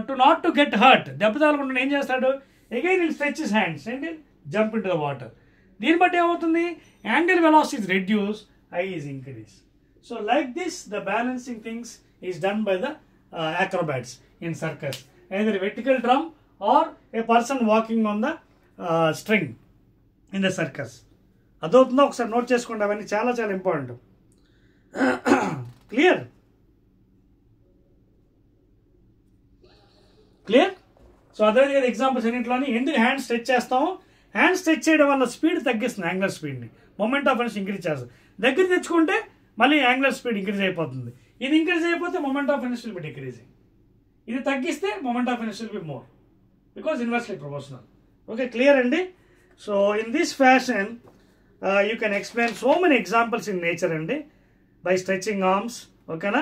to not to get hurt, దెబ్బ తగలకుండా ఏం చేస్తాడు, again he will stretch his hands and he'll jump into the water. దీన్ని బట్టి ఏమవుతుంది, angular velocity is reduced, I is increased. So like this, the balancing things is done by the acrobats in circus. Either a vertical drum or a person walking on the string in the circus. అదవుతుందో ఒకసారి note చేసుకోండి, అవన్నీ చాలా చాలా important. Clear clear so అదేవిధంగా examples అన్నింటిలోని ఎందుకు hand stretch చేస్తాము, hand stretch చేయడం వల్ల స్పీడ్ తగ్గిస్తుంది, యాంగులర్ స్పీడ్ని, మొమెంట్ ఆఫ్ ఇనర్షియా ఇంక్రీజ్ చేస్తుంది. దగ్గర తెచ్చుకుంటే మళ్ళీ యాంగులర్ స్పీడ్ ఇంక్రీజ్ అయిపోతుంది. ఇది ఇంక్రీజ్ అయిపోతే moment of inertia will be decreasing. ఇది తగ్గిస్తే moment of inertia will be more, because inversely proportional. Okay, clear అండి. So in this fashion you can explain so many examples in nature అండి by stretching arms. ఓకేనా,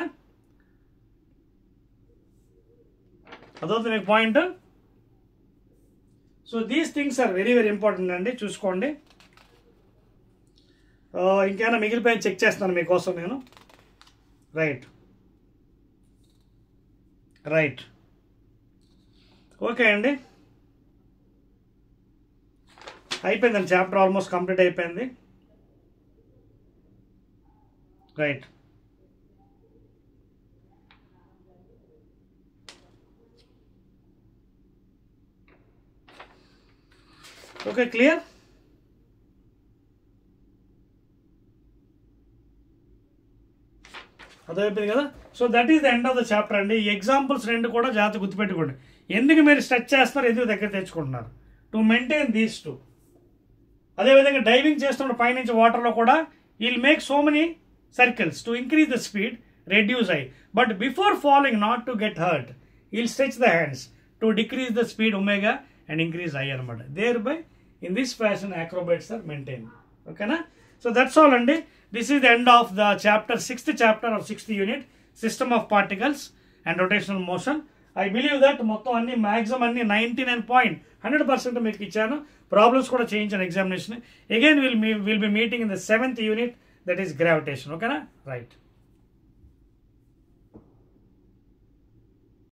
అదవుతుంది మీకు పాయింట్. So these things are very very important అండి, చూసుకోండి. ఇంకేమైనా మిగిలిపోయి check చేస్తాను మీకోసం నేను. రైట్ రైట్ ఓకే అండి, అయిపోయిందండి చాప్టర్, ఆల్మోస్ట్ కంప్లీట్ అయిపోయింది. Right, okay clear. అదైపోయింది కదా. So that is the end of the chapter అండి. ఈ ఎగ్జాంపుల్స్ రెండు కూడా జాగ్రత్త గుర్తుపెట్టుకోండి. ఎందుకు మీరు స్ట్రెచ్ చేస్తున్నారు, ఎందుకు దగ్గర తెచ్చుకుంటున్నారు, టు మెయింటైన్ దీస్ 2. అదేవిధంగా డైవింగ్ చేస్తున్న పైనుంచి వాటర్లో కూడా will make so many circles to increase the speed, reduce I. But before following, not to get hurt, will stretch the hands to decrease the speed omega and increase I అనమాట. There by in this fashion acrobats are maintained. ఓకేనా, so that's all అండి. This is the end of the chapter, 6th chapter of 6th unit, system of particles and rotational motion. I believe that మొత్తం అన్ని maximum అన్ని 99.100% మీకు ఇచ్చాను. Problems కూడా చేయించాను examination. Again we'll be meeting in the 7th unit, that is gravitation. ఓకేనా, right.